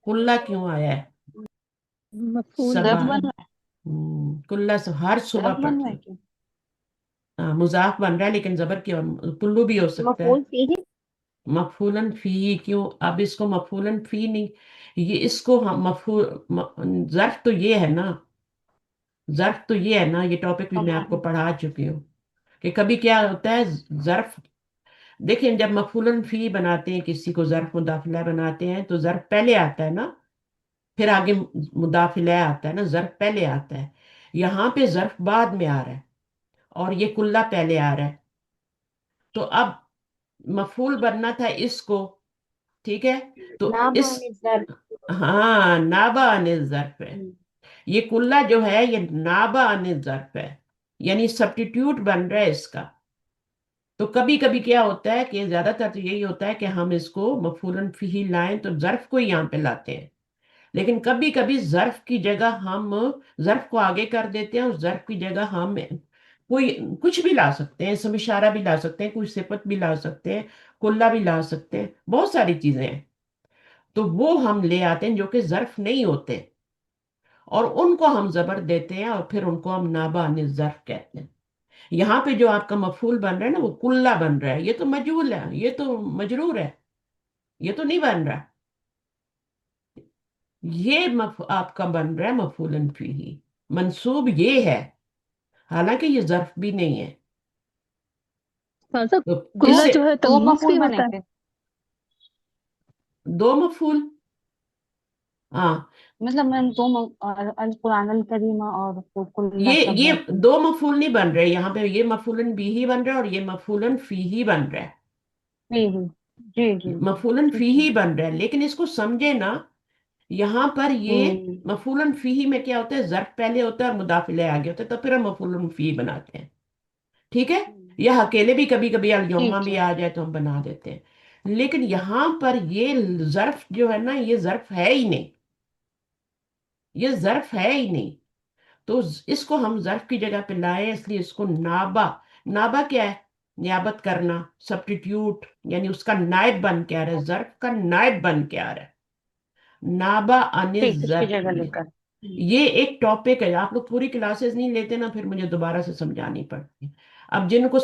کلہ کیوں آیا ہے؟ مفعول صبح. ہے. کلہ سے ہر صبح پڑھتا ہوں. ہاں، مضاف بن رہا ہے لیکن زبر کیوں؟ کلو بھی ہو سکتا ہے. مفعول فیہ. مفعولن فی کیوں؟ اب اس کو مفعولن فی نہیں، یہ اس کو ہم مفعول، ظرف تو یہ ہے نا، ظرف تو یہ ہے نا. یہ ٹاپک بھی میں آپ کو پڑھا چکی ہوں کہ کبھی کیا ہوتا ہے ظرف. دیکھیں جب مفعولن فی بناتے ہیں کسی کو، ظرف مداخلہ بناتے ہیں تو ظرف پہلے آتا ہے نا، پھر آگے مداخلہ آتا ہے نا. ظرف پہلے آتا ہے، یہاں پہ ظرف بعد میں آ رہا ہے اور یہ کلہ پہلے آ رہا ہے. تو اب مفعول بننا تھا اس کو، ٹھیک ہے. تو ناب اس، عن الظرف. ہاں، نابا عن الظرف ہے. یہ کلہ جو ہے یہ نابا عن الظرف ہے، یعنی سبسٹیٹیوٹ بن رہا ہے اس کا. تو کبھی کبھی کیا ہوتا ہے کہ زیادہ تر تو یہی ہوتا ہے کہ ہم اس کو مفعولن فیہ لائیں تو ظرف کو یہاں پہ لاتے ہیں. لیکن کبھی کبھی ظرف کی جگہ ہم ظرف کو آگے کر دیتے ہیں، اور ظرف کی جگہ ہم کوئی کچھ بھی لا سکتے ہیں، اسم اشارہ بھی لا سکتے ہیں، کوئی صفت بھی لا سکتے ہیں، کلہ بھی لا سکتے ہیں، بہت ساری چیزیں ہیں. تو وہ ہم لے آتے ہیں جو کہ ظرف نہیں ہوتے، اور ان کو ہم زبر دیتے ہیں اور پھر ان کو ہم نابا عن الظرف کہتے ہیں. یہاں پہ جو آپ کا مفعول بن رہا ہے نا وہ کلہ بن رہا ہے، یہ تو مجہول ہے، یہ تو مجرور ہے، یہ تو نہیں بن رہا. یہ آپ کا بن رہا ہے مفعول فیہ، منصوب یہ ہے، حالانکہ یہ ظرف بھی نہیں ہے. خاصا تو اس کلہ سے جو ہے دو تمییز مفعول کی بنے ہوتا ہے. تھے. دو مفعول، ہاں. مطلب میں دو القرآن الکریم اور کل یہ صبح کی. دو مفعول نہیں بن رہے یہاں پہ، یہ مفعول بھی بن رہا ہے اور یہ مفعول فیہ بن رہا ہے. جی جی جی جی جی. مفعول ٹھیک ہے. فیہ بن رہا ہے، لیکن اس کو سمجھے نا. یہاں پر یہ ہوں. مفعول فیہ میں کیا ہوتا ہے؟ ظرف پہلے ہوتا ہے اور مضاف الیہ آگے ہوتا ہے، تو پھر ہم مفعول فیہ بناتے ہیں. ٹھیک ہے، یا اکیلے بھی کبھی کبھی الیوم ٹھیک بھی ہے. آ جائے تو ہم بنا دیتے ہیں. لیکن یہاں پر یہ ظرف جو ہے نا یہ ظرف ہے ہی نہیں، یہ ظرف ہے ہی نہیں. تو اس کو ہم ظرف کی جگہ پہ لائے، اس لیے اس کو نابا. نابا کیا ہے؟ نیابت کرنا، سبسٹیٹیوٹ، یعنی اس کا نائب بن کے آ رہا ہے، ظرف کا نائب بن کے آ رہا ہے. نابا عن ٹھیک، اس کی الظرف. جگہ لے کر. یہ ایک ٹاپک ہے، آپ لوگ پوری کلاسز نہیں لیتے نا، پھر مجھے دوبارہ سے سمجھانی پڑتی ہے. اب جن کو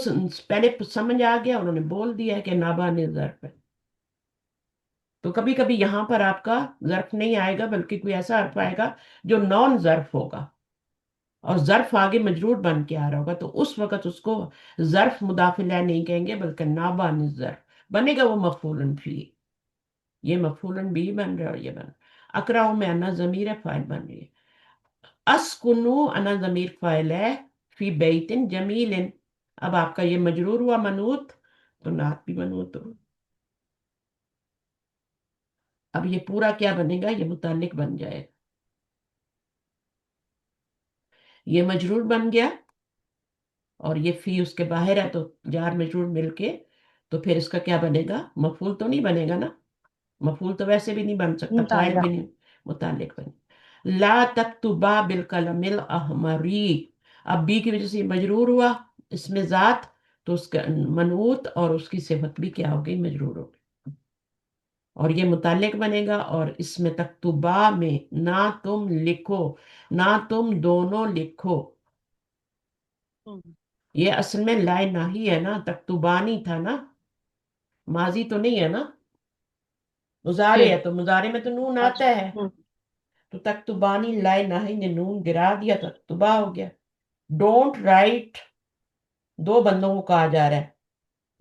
پہلے سمجھ آ گیا انہوں نے بول دیا ہے کہ نابا عن الظرف ہے. تو کبھی کبھی یہاں پر آپ کا ظرف نہیں آئے گا بلکہ کوئی ایسا حرف آئے گا جو نان ظرف ہوگا، اور ظرف آگے مجرور بن کے آ رہا ہوگا، تو اس وقت اس کو ظرف مضاف الیہ نہیں کہیں گے بلکہ نابا عن الظرف بنے گا، وہ مفعول فی. یہ مفعول بھی بن رہا ہے اور یہ بن رہا. اقرا میں انا ضمیر ہے، فاعل بن رہی ہے. اسکنو انا ضمیر فاعل ہے، فی بیت جمیل. اب آپ کا یہ مجرور ہوا منوط، تو نعت بھی منوط ہو. اب یہ پورا کیا بنے گا؟ یہ متعلق بن جائے گا. یہ مجرور بن گیا اور یہ فی اس کے باہر ہے، تو جار مجرور مل کے تو پھر اس کا کیا بنے گا؟ مفعول تو نہیں بنے گا نا، مفعول تو ویسے بھی نہیں بن سکتا، فاعل بھی متعلق. نہیں، متعلق بنے. لا تکتبا بالقلم الاحمری، اب بی کی وجہ سے یہ مجرور ہوا، اس میں ذات، تو اس کا منعوت اور اس کی صفت بھی کیا ہو گئی؟ مجرور ہو گئی. اور یہ متعلق بنے گا، اور اس میں تکتبا میں نہ تم لکھو، نہ تم دونوں لکھو. یہ اصل میں لائے نہ ہی ہے نا، تکتبانی تھا نا، ماضی تو نہیں ہے نا، مضارع ہے، تو مضارع میں تو نون آتا ہے، تو تکتبانی لائے نہ ہی نے نون گرا دیا، تکتبا ہو گیا. ڈونٹ رائٹ، دو بندوں کو کہا جا رہا ہے،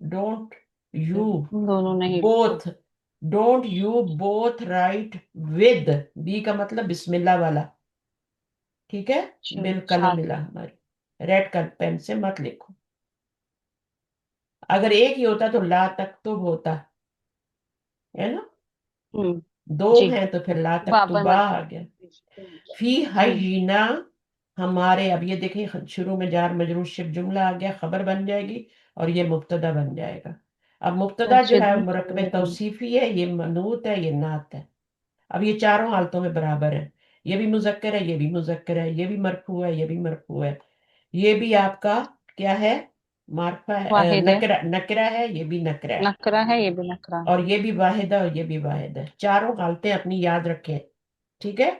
ڈونٹ یو دونوں نہیں. Both, don't you both right with, B کا مطلب بسم اللہ والا، ٹھیک ہے، بالقلم ملا ہماری، ریڈ کلر پین سے مت لکھو. اگر ایک ہی ہوتا تو لا تکتب ہوتا ہے نا، دو جی. ہیں تو پھر لا بابر تکتبا آ گیا. فی حینا، ہمارے، اب یہ دیکھیں شروع میں جار مجرور شب جملہ آ گیا، خبر بن جائے گی اور یہ مبتدا بن جائے گا. اب مبتدا جو ہے مرکب توصیفی ہے، یہ منوط ہے، یہ نعت ہے. اب یہ چاروں حالتوں میں برابر ہے، یہ بھی مذکر ہے، یہ بھی مذکر ہے، یہ بھی مرفوع ہے، یہ بھی مرفوع ہے، یہ بھی آپ کا کیا ہے؟ معرفہ ہے، واحد ہے. نکرہ ہے، یہ بھی نکرہ ہے، نکرہ ہے، یہ بھی نکرہ ہے. اور یہ بھی واحد ہے اور یہ بھی واحد ہے. چاروں حالتیں اپنی یاد رکھیں، ٹھیک ہے.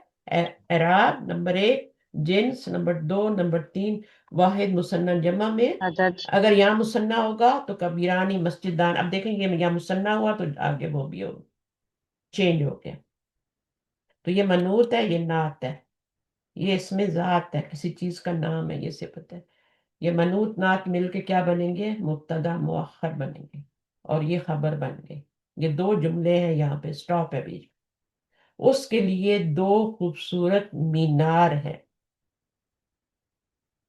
اعراب نمبر 1، جنس نمبر 2، نمبر 3 واحد مثنى جمع میں. عدد. اگر یہاں مثنى ہوگا تو کبیرانی مسجدان، اب دیکھیں یہ یہاں مثنى ہوا تو آگے وہ بھی ہوگا، چینج ہو گیا. تو یہ منوط ہے، یہ نعت ہے، یہ اس میں ذات ہے، کسی چیز کا نام ہے، یہ صفت ہے. یہ منوط نعت مل کے کیا بنیں گے؟ مبتدا مؤخر بنیں گے، اور یہ خبر بن گئے. یہ دو جملے ہیں، یہاں پہ سٹاپ ہے بیچ. اس کے لیے دو خوبصورت مینار ہے،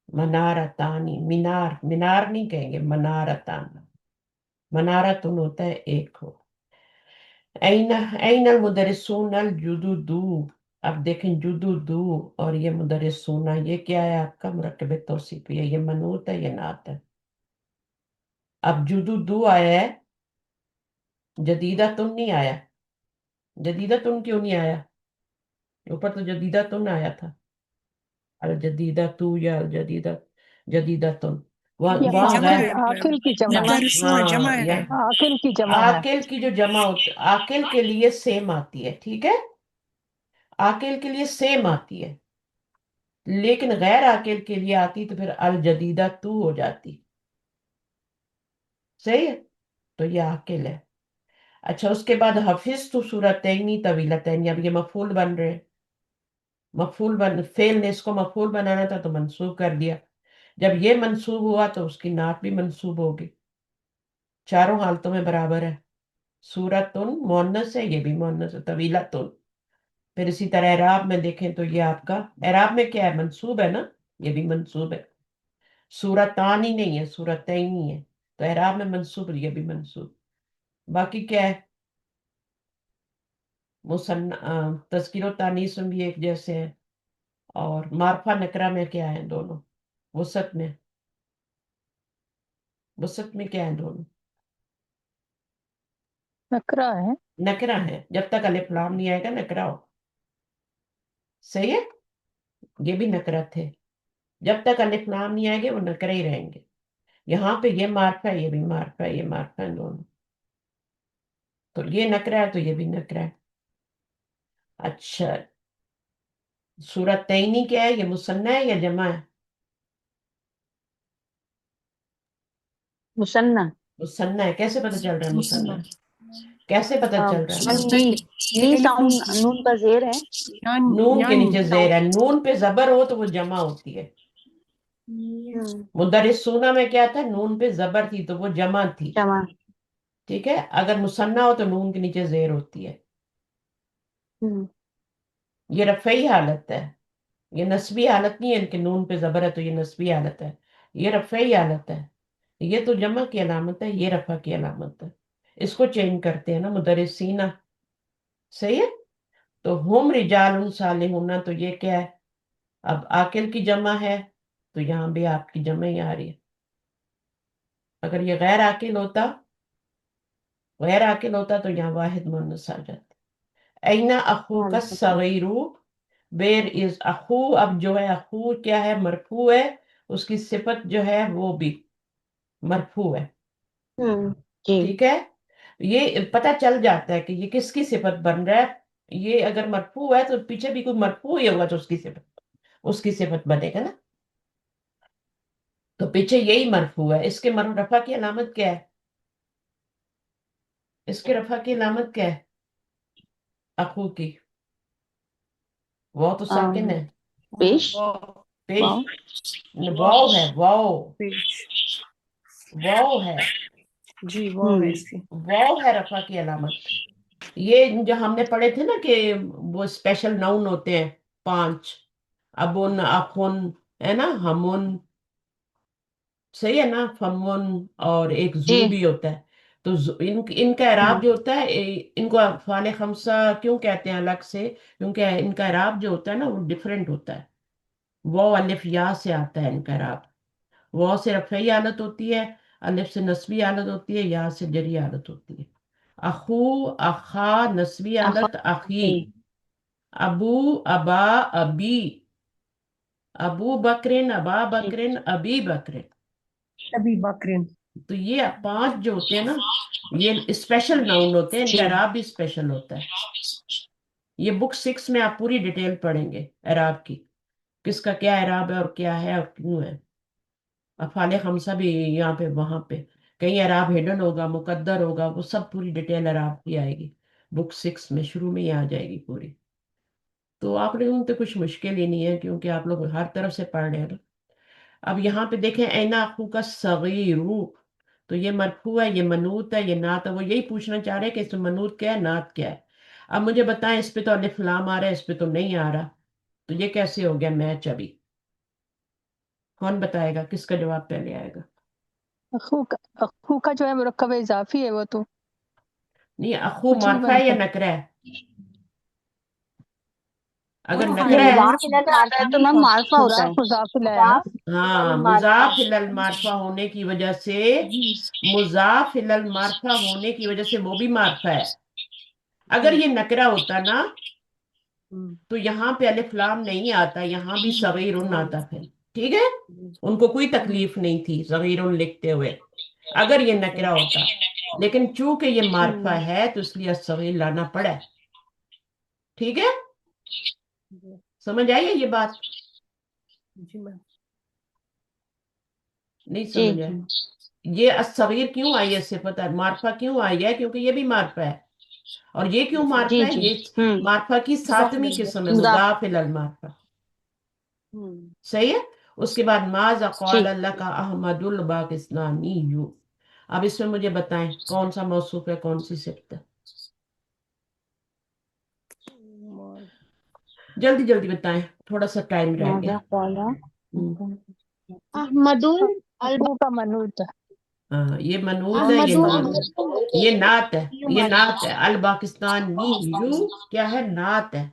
منارتانی، مینار، مینار نہیں کہیں گے، منارتان، منارتن ہوتا ہے ایک ہو. این المدرسون الجدد، اب دیکھیں جددو اور یہ مدرسون، یہ کیا ہے آپ کا؟ مرکب توصیفی ہے، یہ منوط ہے، یہ نعت ہے. اب جددو آیا ہے، جدیدہ تن نہیں آیا. جدیدہ تن کیوں نہیں آیا؟ اوپر تو جدیدہ تن آیا تھا، الجدیدہ تو یا الجدیدہ، جدیدہ تن، یہ وہاں جمع غیر. ہے، عاقل کی جمع ہے، مدرسون جمع ہے. عاقل کی جمع ہے. عاقل کی جو جمع ہوتی، عاقل کے لیے سیم آتی ہے، ٹھیک ہے، عاقل کے لیے سیم آتی ہے، لیکن غیر عاقل کے لیے آتی تو پھر الجدیدہ تو ہو جاتی. صحیح ہے، تو یہ عاقل ہے. اچھا، اس کے بعد حفظ تو سورتینی طویلتین، اب یہ مفعول بن رہے، مفعول فعل نے اس کو مفعول بنانا تھا تو منصوب کر دیا. جب یہ منصوب ہوا تو اس کی نعت بھی منصوب ہوگی. چاروں حالتوں میں برابر ہے. سورتن مونس ہے، یہ بھی مونس ہے، طویلتن. پھر اسی طرح اعراب میں دیکھیں تو یہ آپ کا اعراب میں کیا ہے؟ منصوب ہے نا، یہ بھی منصوب ہے. سورتان ہی نہیں ہے، سورتین ہی ہے، تو اعراب میں منصوب، یہ بھی منصوب. باقی کیا ہے؟ تذکیر و تانیث میں بھی ایک جیسے ہیں، اور معرفہ نکرہ میں کیا ہے دونوں؟ وسط میں، وسط میں کیا ہے دونوں؟ نکرہ ہے. نکرہ ہے، جب تک الف لام نہیں آئے گا نکرہ ہو. صحیح ہے، یہ بھی نکرہ تھے، جب تک الف لام نہیں آئے گے وہ نکرہ ہی رہیں گے. یہاں پہ یہ معرفہ ہے، یہ بھی معرفہ ہے، یہ معرفہ ہے دونوں، تو یہ نکرہ ہے تو یہ بھی نکرہ ہے. اچھا، سورت تینی کیا ہے؟ یہ مثنیٰ ہے یا جمع ہے؟ مثنى. مثنیٰ ہے. کیسے پتہ چل رہا ہے مثنیٰ ہے؟ کیسے پتہ چل رہا ہے؟ نی نی ساؤنڈ، نون کا زیر ہے. نون کے نیچے زیر ہے، نون پہ زبر ہو تو وہ جمع ہوتی ہے. مدرسونہ میں کیا تھا؟ نون پہ زبر تھی تو وہ جمع تھی، جمع. ٹھیک ہے. اگر مثنیٰ ہو تو نون کے نیچے زیر ہوتی ہے. یہ رفعی حالت ہے، یہ نسبی حالت نہیں ہے کہ نون پہ زبر ہے تو یہ نسبی حالت ہے، یہ رفعی حالت ہے. یہ تو جمع کی علامت ہے، یہ رفع کی علامت ہے. اس کو چینج کرتے ہیں نا، مدرسینہ صحیح ہے. تو ہم رجال صالحون، تو یہ کیا ہے؟ اب عاقل کی جمع ہے تو یہاں بھی آپ کی جمع ہی آ رہی ہے. اگر یہ غیر عاقل ہوتا تو یہاں واحد مؤنث آ جاتا. اینا اخو کا صغیر، ویر از اخو. اب جو ہے اخو کیا ہے؟ مرفوع ہے. اس کی صفت جو ہے وہ بھی مرفوع ہے. جی ٹھیک ہے. یہ پتہ چل جاتا ہے کہ یہ کس کی صفت بن رہا ہے. یہ اگر مرفوع ہے تو پیچھے بھی کوئی مرفوع ہی ہوگا تو اس کی صفت بنے گا نا. تو پیچھے یہی مرفوع ہے. اس کے رفع کی علامت کیا ہے؟ اس کے رفع کی علامت کیا ہے اخو کی؟ وہ تو ساکن ہے. پیش پیش واو واو ہے. واو پیش واو ہے. جی واو ہے اس کی. واو ہے رفع کی علامت. یہ جو ہم نے پڑھے تھے نا کہ وہ اسپیشل ناؤن ہوتے ہیں 5، ابن، اخن، ہے نا، ہمن، صحیح ہے نا، فمن، اور ایک جی زو بھی ہوتا ہے. تو ان کا اعراب جو ہوتا ہے، ان کو افعال خمسہ کیوں کہتے ہیں الگ سے؟ کیونکہ ان کا اعراب جو ہوتا ہے نا وہ ڈیفرنٹ ہوتا ہے. واو الف یا سے آتا ہے ان کا اعراب. واو سے رفعی حالت ہوتی ہے، الف سے نصبی حالت ہوتی ہے، یا سے جری حالت ہوتی ہے. اخو، اخا، نصبی حالت اخی. ابو، ابا، ابی. ابو بکرن، ابا بکرن، ابی بکرن. ابھی بکرین. تو یہ 5 جو ہوتے ہیں نا یہ اسپیشل ناؤن ہوتے ہیں. ان کا اعراب بھی اسپیشل ہوتا ہے. یہ بک 6 میں آپ پوری ڈیٹیل پڑھیں گے اعراب کی، کس کا کیا اعراب ہے اور کیا ہے اور کیوں ہے. افعال خمسہ بھی یہاں پہ وہاں پہ کہیں اعراب ہڈن ہوگا، مقدر ہوگا، وہ سب پوری ڈیٹیل اعراب کی آئے گی. بک 6 میں شروع میں ہی آ جائے گی پوری. تو آپ لوگوں تو کچھ مشکل ہی نہیں ہے کیونکہ آپ لوگ ہر طرف سے پڑھ رہے ہیں. اب یہاں پہ دیکھیں اینا اخو کا صغیر، تو یہ مرفوع ہے، یہ منوط ہے، یہ نعت ہے. وہ یہی پوچھنا چاہ رہے ہیں کہ اس میں منوط کیا ہے، نعت کیا ہے. اب مجھے بتائیں اس پہ تو الف لام آ رہا ہے، اس پہ تو نہیں آ رہا. تو یہ کیسے ہو گیا میچ؟ ابھی کون بتائے گا؟ کس کا جواب پہلے آئے گا؟ اخو کا جو ہے مرکب اضافی ہے وہ تو نہیں، اخو کچھ نہیں معرفہ ہے یا بنتا. نکرہ ہے؟ وہ اگر تو یہ نکرہ ہے مضاف الی المعرفہ ہے تو میم معرفہ ہوتا مضاف ہے. مضاف الیہ ہے نا. ہاں، مضاف الی المعرفہ ہونے کی وجہ سے، مضاف الی المعرفہ ہونے کی وجہ سے وہ بھی معرفہ ہے. اگر یہ نکرہ ہوتا نا تو یہاں پہ الف لام نہیں آتا، یہاں بھی صغیر آتا پھر. ٹھیک ہے، ان کو کوئی تکلیف نہیں تھی صغیر لکھتے ہوئے اگر یہ نکرہ ہوتا. لیکن چونکہ یہ معرفہ ہے تو اس لیے صغیر لانا پڑا. ٹھیک ہے، سمجھ آئی ہے یہ بات؟ جی میم. نہیں جی سمجھ آئی؟ یہ الصغیر کیوں آئی ہے صفت؟ معرفہ کیوں آئی ہے؟ کیونکہ یہ بھی معرفہ ہے. اور یہ کیوں معرفہ جی ہے؟ جی یہ معرفہ کی 7ویں قسم ہے، مضاف مضاف الی المعرفہ. صحیح ہے. اس کے بعد ماذا قال ٹھیک. اللہ کا احمد الباکستانی. اب اس میں مجھے بتائیں کون سا موصوف ہے، کون سی صفت ہے؟ جلدی جلدی بتائیں، تھوڑا سا ٹائم رہ گیا. ماذا قال ہم، احمد اخو کا منوط ہے. ہاں یہ منوط ہے، یہ پاکستان. نعت، یہ نعت ہے. یہ نعت ہے. الباکستانی یو کیا ہے؟ نعت ہے.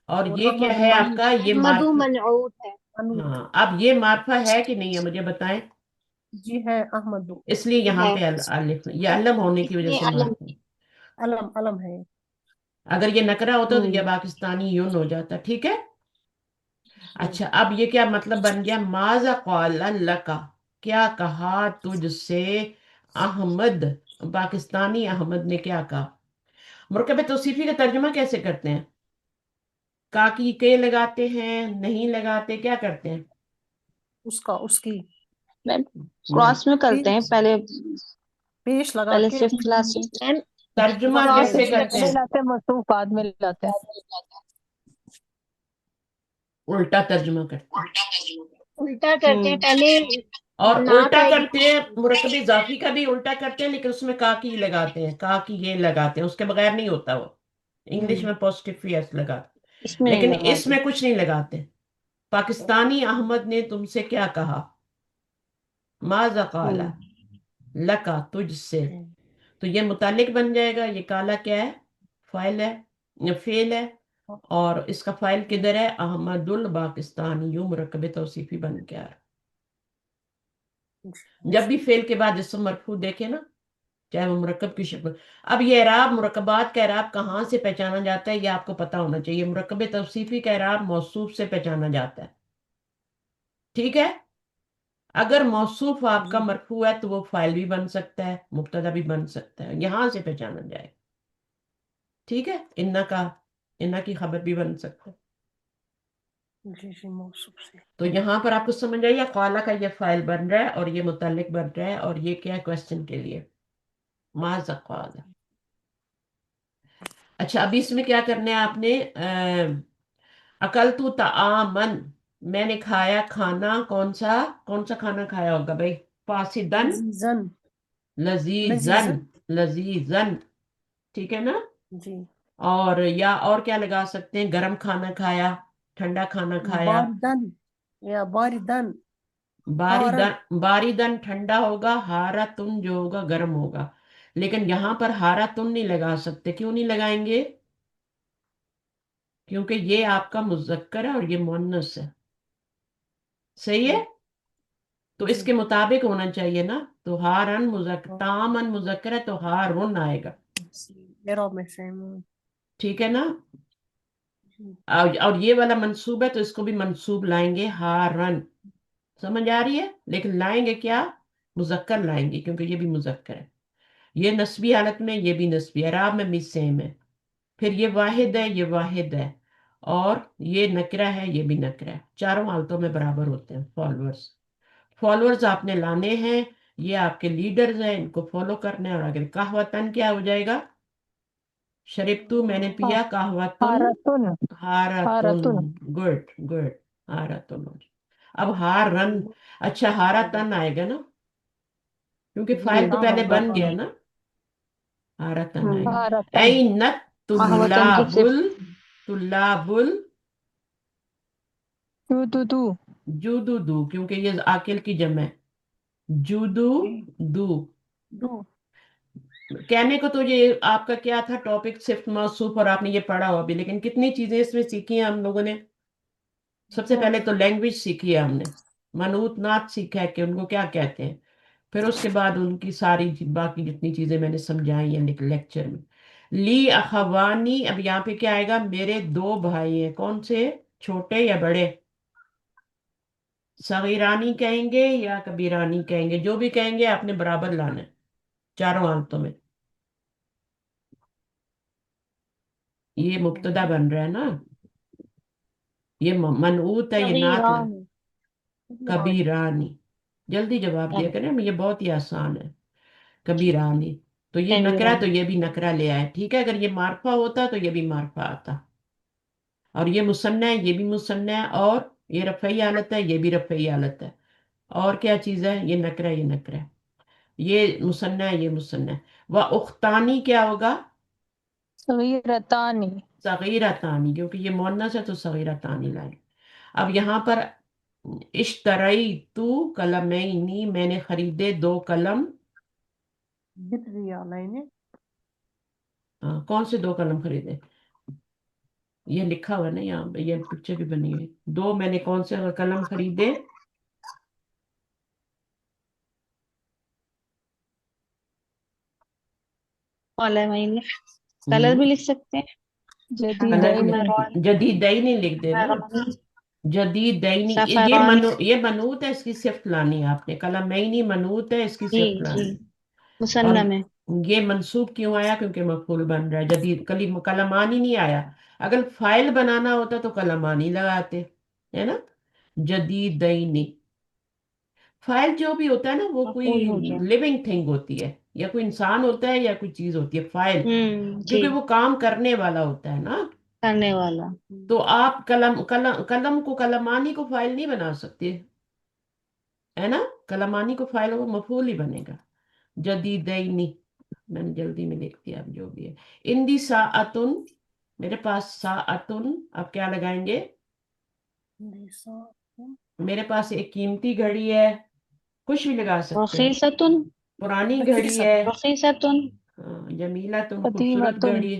اور یہ کیا ہے آپ کا؟ یہ احمد معرفہ. منعوت ہے. ہاں، اب یہ معرفہ ہے کہ نہیں ہے مجھے بتائیں. جی ہے احمد. اس لیے یہاں ہے پہ الف، یہ علم ہونے اس کی وجہ لیے سے علم. معرفہ. علم علم ہے. اگر یہ نکرہ ہوتا تو یہ پاکستانی یون ہو جاتا. ٹھیک ہے. اچھا، اب یہ کیا مطلب بن گیا؟ ماذا قال لک، کیا کہا تجھ سے احمد، پاکستانی احمد نے کیا کہا. مرکب توصیفی کا ترجمہ کیسے کرتے ہیں؟ کا کی کے لگاتے ہیں، نہیں لگاتے، کیا کرتے ہیں؟ اس کی کراس میں کرتے ہیں پہلے. پیش لگا پہلے کے صرف کلاس ترجمہ کراس کیسے میں کرتے پہلے ہیں؟ لاتے ہیں مصروف بعد میں لاتے ہیں. الٹا ترجمہ کرتے ہیں. الٹا کرتے ہیں پہلے. اور نعت الٹا آئے گی. کرتے ہیں، مرکب اضافی کا بھی الٹا کرتے ہیں لیکن اس میں کا کی لگاتے ہیں، کا کی یہ لگاتے ہیں، اس کے بغیر نہیں ہوتا وہ. انگلش میں پوزیٹو یس لگاتے، اس میں نہیں لیکن اس لگاتے. میں کچھ نہیں لگاتے. پاکستانی احمد نے تم سے کیا کہا؟ ماذا قال لکا، تجھ سے. تو یہ متعلق بن جائے گا. یہ کالا کیا ہے؟ فائل ہے، فعل ہے، اور اس کا فائل کدھر ہے؟ احمد الپاکستانی، یوں مرکب توصیفی بن کے آ رہا ہے۔ جب بھی فعل کے بعد اسم مرفوع دیکھے نا، چاہے وہ مرکب کی شکل، اب یہ اعراب، مرکبات کا اعراب کہاں سے پہچانا جاتا ہے یہ آپ کو پتا ہونا چاہیے۔ مرکب توصیفی کا اعراب موصوف سے پہچانا جاتا ہے، ٹھیک ہے؟ اگر موصوف آپ کا جی مرفوع ہے تو وہ فاعل بھی بن سکتا ہے، مبتدا بھی بن سکتا ہے، یہاں سے پہچانا جائے، ٹھیک ہے؟ انا کی خبر بھی بن سکتا ہے۔ جی موصوف سے تو یہاں پر آپ کو سمجھ آئی ہے، قالا کا یہ فائل بن رہا ہے اور یہ متعلق بن رہا ہے، اور یہ کیا ہے؟ کوسچن کے لیے، ماذا قال۔ اچھا، ابھی اس میں کیا کرنا ہے آپ نے؟ اکلتو طعامن، میں نے کھایا کھانا، کون سا کھانا کھایا ہوگا بھائی؟ فاسدن، عزیزن لذیذن، لذیذن لذیذن، ٹھیک ہے نا؟ جی اور یا اور کیا لگا سکتے ہیں؟ گرم کھانا کھایا، ٹھنڈا کھانا کھایا۔ باردن یا باردن حارن باریدن ٹھنڈا ہوگا، ہاراتن جو ہوگا گرم ہوگا، لیکن یہاں پر ہاراتن نہیں لگا سکتے، کیوں نہیں لگائیں گے؟ کیونکہ یہ آپ کا مذکر ہے اور یہ مؤنث ہے، صحیح ہے؟ تو اس جی کے مطابق ہونا چاہیے نا، تو ہارن مذکر، تامن مذکر ہے تو ہارن آئے گا، اعراب میں سیم ٹھیک ہے نا؟ جی اور یہ والا منصوب ہے تو اس کو بھی منصوب لائیں گے، ہارن، سمجھ آ رہی ہے؟ لیکن لائیں گے کیا؟ مذکر لائیں گے، کیونکہ یہ بھی مذکر ہے، یہ نسبی حالت میں، یہ بھی نسبی، اعراب میں بھی سیم ہے۔ پھر یہ واحد ہے، یہ واحد ہے، اور یہ نکرہ ہے، یہ بھی نکرہ ہے، چاروں حالتوں میں برابر ہوتے ہیں۔ فالوورز آپ نے لانے ہیں، یہ آپ کے لیڈرز ہیں، ان کو فالو کرنا ہے۔ اور اگر قہوتن کیا ہو جائے گا؟ شربتو، میں نے پیا، قہوتن حارتن ہاراتن، حارتن گڈ گڈ، ہاراتن۔ اب ہارن، اچھا ہاراتن آئے گا نا، کیونکہ جی فائل تو ہاں پہلے ہاں بن ہاں گیا نا، ہاراتن آئے گا۔ حارتن اینت قہوتن کی صرف طلاب تو جودو، کیونکہ یہ عاقل کی جمع ہے، جودو دو۔ دو کہنے کو تو یہ آپ کا کیا تھا ٹاپک؟ صرف موصوف، اور آپ نے یہ پڑھا ہوا بھی، لیکن کتنی چیزیں اس میں سیکھی ہیں ہم لوگوں نے؟ سب سے پہلے بہت تو لینگویج سیکھی ہے ہم نے، منوط نات سیکھا ہے کہ ان کو کیا کہتے ہیں، پھر اس کے بعد ان کی ساری باقی جتنی چیزیں میں نے سمجھائی ہیں لیکچر میں۔ لی اخوانی، اب یہاں پہ کیا آئے گا؟ میرے دو بھائی ہیں، کون سے؟ چھوٹے یا بڑے؟ صغیرانی کہیں گے یا کبیرانی کہیں گے؟ جو بھی کہیں گے آپ نے برابر لانا ہے چاروں حالتوں میں۔ یہ مبتدا بن رہا ہے نا، یہ منعوت ہے، یہ نعت ہے، صغیران کبیرانی۔ جلدی جواب دیا کریں، یہ بہت ہی آسان ہے، کبیرانی۔ تو یہ نکرہ، کبیران تو یہ بھی نکرہ لے آئے، ٹھیک ہے؟ اگر یہ معرفہ ہوتا تو یہ بھی معرفہ آتا، اور یہ مثنیٰ ہے، یہ بھی مثنیٰ ہے، اور یہ رفعی حالت ہے، یہ بھی رفعی حالت ہے، اور کیا چیز ہے؟ یہ نکرہ، یہ نکرہ، یہ مثنیٰ ہے، یہ مثنیٰ ہے۔ وہ اختانی کیا ہوگا؟ صغیرتانی صغیرتانی، کیونکہ یہ مؤنث ہے تو صغیرتانی لائیں۔ اب یہاں پر اشترئی تو قلمینی، میں نے خریدے دو قلم۔ بتریا لائنے کون سے دو قلم خریدے؟ یہ لکھا ہوا ہے نا یہاں پہ، یہ پکچر بھی بنی ہوئی، دو میں نے کون سے قلم خریدے؟ قلمین، کلر ہم، بھی لکھ سکتے ہیں، کلر جدیدین جدیدئی لکھ دے نا، حمرانی، جدیدئی، سفرانی، یہ منوط ہے، اس کی صفت لانی ہے آپ نے، قلمینی منوط ہے، اس کی جی صفت جی لانی۔ اور مثنیٰ میں یہ منصوب کیوں آیا؟ کیونکہ مفعول بن رہا ہے، جدید کلمانی نہیں آیا، اگر فائل بنانا ہوتا تو کلمانی لگاتے، ہے نا؟ جدیدینی، فائل جو بھی ہوتا ہے نا وہ کوئی مقبول ہو گیا۔ لیونگ تھنگ ہوتی ہے، یا کوئی انسان ہوتا ہے یا کوئی چیز ہوتی ہے فائل، جی، کیونکہ وہ کام کرنے والا ہوتا ہے نا۔ کرنے والا، تو آپ قلم کو، قلمانی کو فائل نہیں بنا سکتے، ہے نا؟ قلمانی کو فائل ہو مفعول ہی بنے گا، جدیدینی، میں نے جلدی میں لکھ دیا، اب جو بھی ہے۔ اندی ساعتن، میرے پاس ساعتن، اب کیا لگائیں گے؟ میرے پاس ایک قیمتی گھڑی ہے، کچھ بھی لگا سکتے ہیں، رخیصتن، پرانی گھڑی ہے، رخیصتن، جمیلہ تم خوبصورت قدیمتن گھڑی،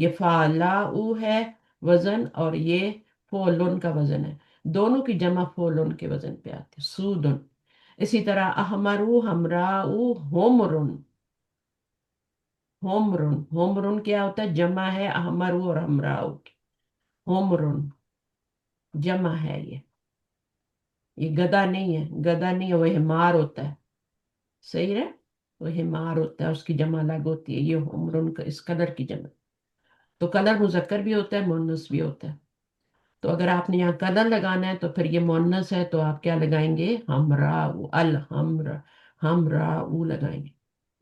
یہ فعلاؤ ہے وزن، اور یہ فولن کا وزن ہے، دونوں کی جمع فولن کے وزن پہ آتی ہے، سودن۔ اسی طرح احمرو، ہمراؤ، ہومرن، ہومرن، ہومرن کیا ہوتا ہے؟ جمع ہے احمرو اور ہمراؤ کی، ہومرن جمع ہے یہ گدا نہیں ہے، گدا نہیں ہے، وہ حمار ہوتا ہے، صحیح ہے، وہ حمار ہوتا ہے، اس کی جمع الگ ہوتی ہے، یہ ہومرن کا اس کلر کی جمع۔ تو کلر مذکر بھی ہوتا ہے، مؤنث بھی ہوتا ہے، تو اگر آپ نے یہاں کلر لگانا ہے تو پھر یہ مؤنث ہے تو آپ کیا لگائیں گے؟ ہمراؤ، الحمر، ہمراؤ لگائیں گے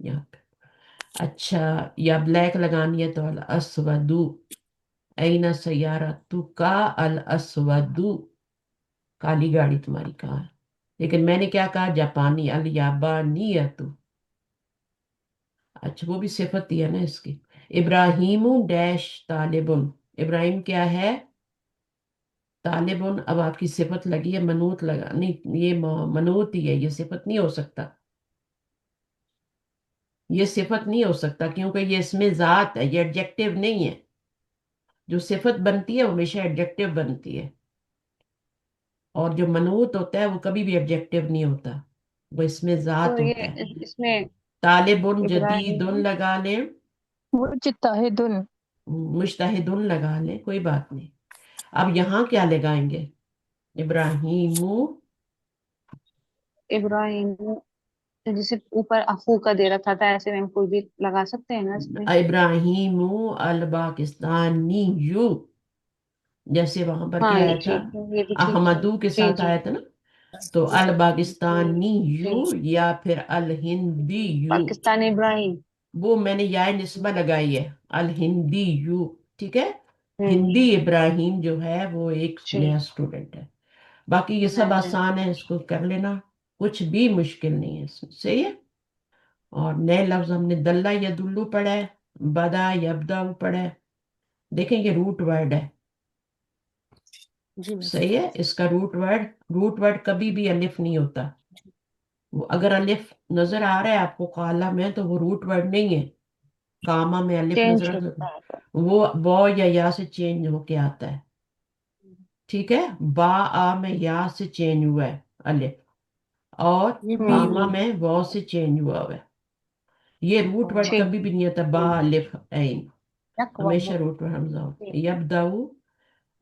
یہاں پہ۔ اچھا، یا بلیک لگانی ہے تو الاسودو، این سیارتو کا الاسودو، کالی گاڑی تمہاری کہاں ہے؟ لیکن میں نے کیا کہا؟ جاپانی، الیابانیتو۔ اچھا، وہ بھی صفت ہی ہے نا اس کی۔ ابراہیم ڈیش طالبن، ابراہیم کیا ہے؟ طالبن۔ اب آپ کی صفت لگی ہے منوط لگا، نہیں یہ منوط ہی ہے، یہ صفت نہیں ہو سکتا، یہ صفت نہیں ہو سکتا کیونکہ یہ اس میں ذات ہے، یہ ایڈجیکٹیو نہیں ہے، جو صفت بنتی ہے وہ ہمیشہ ایڈجیکٹیو بنتی ہے، اور جو منوط ہوتا ہے وہ کبھی بھی ایڈجیکٹیو نہیں ہوتا، وہ اس میں تو ذات یہ ہوتا ہے۔ اس میں طالبن جدیدن ابراہیم لگا لیں، مجتہدن، مجتہدن لگا لیں، کوئی بات نہیں۔ اب یہاں کیا لگائیں گے؟ ابراہیم، ابراہیم جسے اوپر اخو کا دے رکھا تھا، ایسے میں کوئی بھی لگا سکتے ہیں نا اس میں؟ ابراہیم الپاکستانی، جیسے وہاں پر ہاں کیا یہ آیا تھا؟ ٹھیک ہے، یہ بھی ٹھیک ہے، احمدو کے جی ساتھ جی آیا تھا نا، تو الپاکستانی جی۔ یا پھر الہندی، پاکستان ابراہیم۔ وہ میں نے یا نسبہ لگائی ہے، الہندی، ٹھیک ہے، ہوں ہندی ابراہیم جو ہے وہ ایک جی نیا اسٹوڈنٹ ہے۔ باقی یہ سب آسان ہے، اس کو کر لینا، کچھ بھی مشکل نہیں ہے اس میں، صحیح ہے۔ اور نئے لفظ ہم نے دلہ یا دلو پڑھا ہے، بدا یبدا پڑھا ہے، دیکھیں یہ روٹ ورڈ ہے، جی میم۔ صحیح ہے، اس کا روٹ ورڈ کبھی بھی الف نہیں ہوتا، وہ اگر الف نظر آ رہا ہے آپ کو قالا میں تو وہ روٹ ورڈ نہیں ہے، کاما میں الف نظر چینج آ ہوتا ہے۔ وہ با یا یا سے چینج ہو کے آتا ہے، ٹھیک ہے، با آ میں یا سے چینج ہوا ہے الف، اور یہ بی کاما میں میں وا سے چینج ہوا ہوا ہے، یہ روٹ ورڈ ٹھیک۔ کبھی بھی نہیں ہوتا، با الف عین، ہمیشہ روٹ ورڈ حمزہ ہوتا ہے۔ یبداؤ،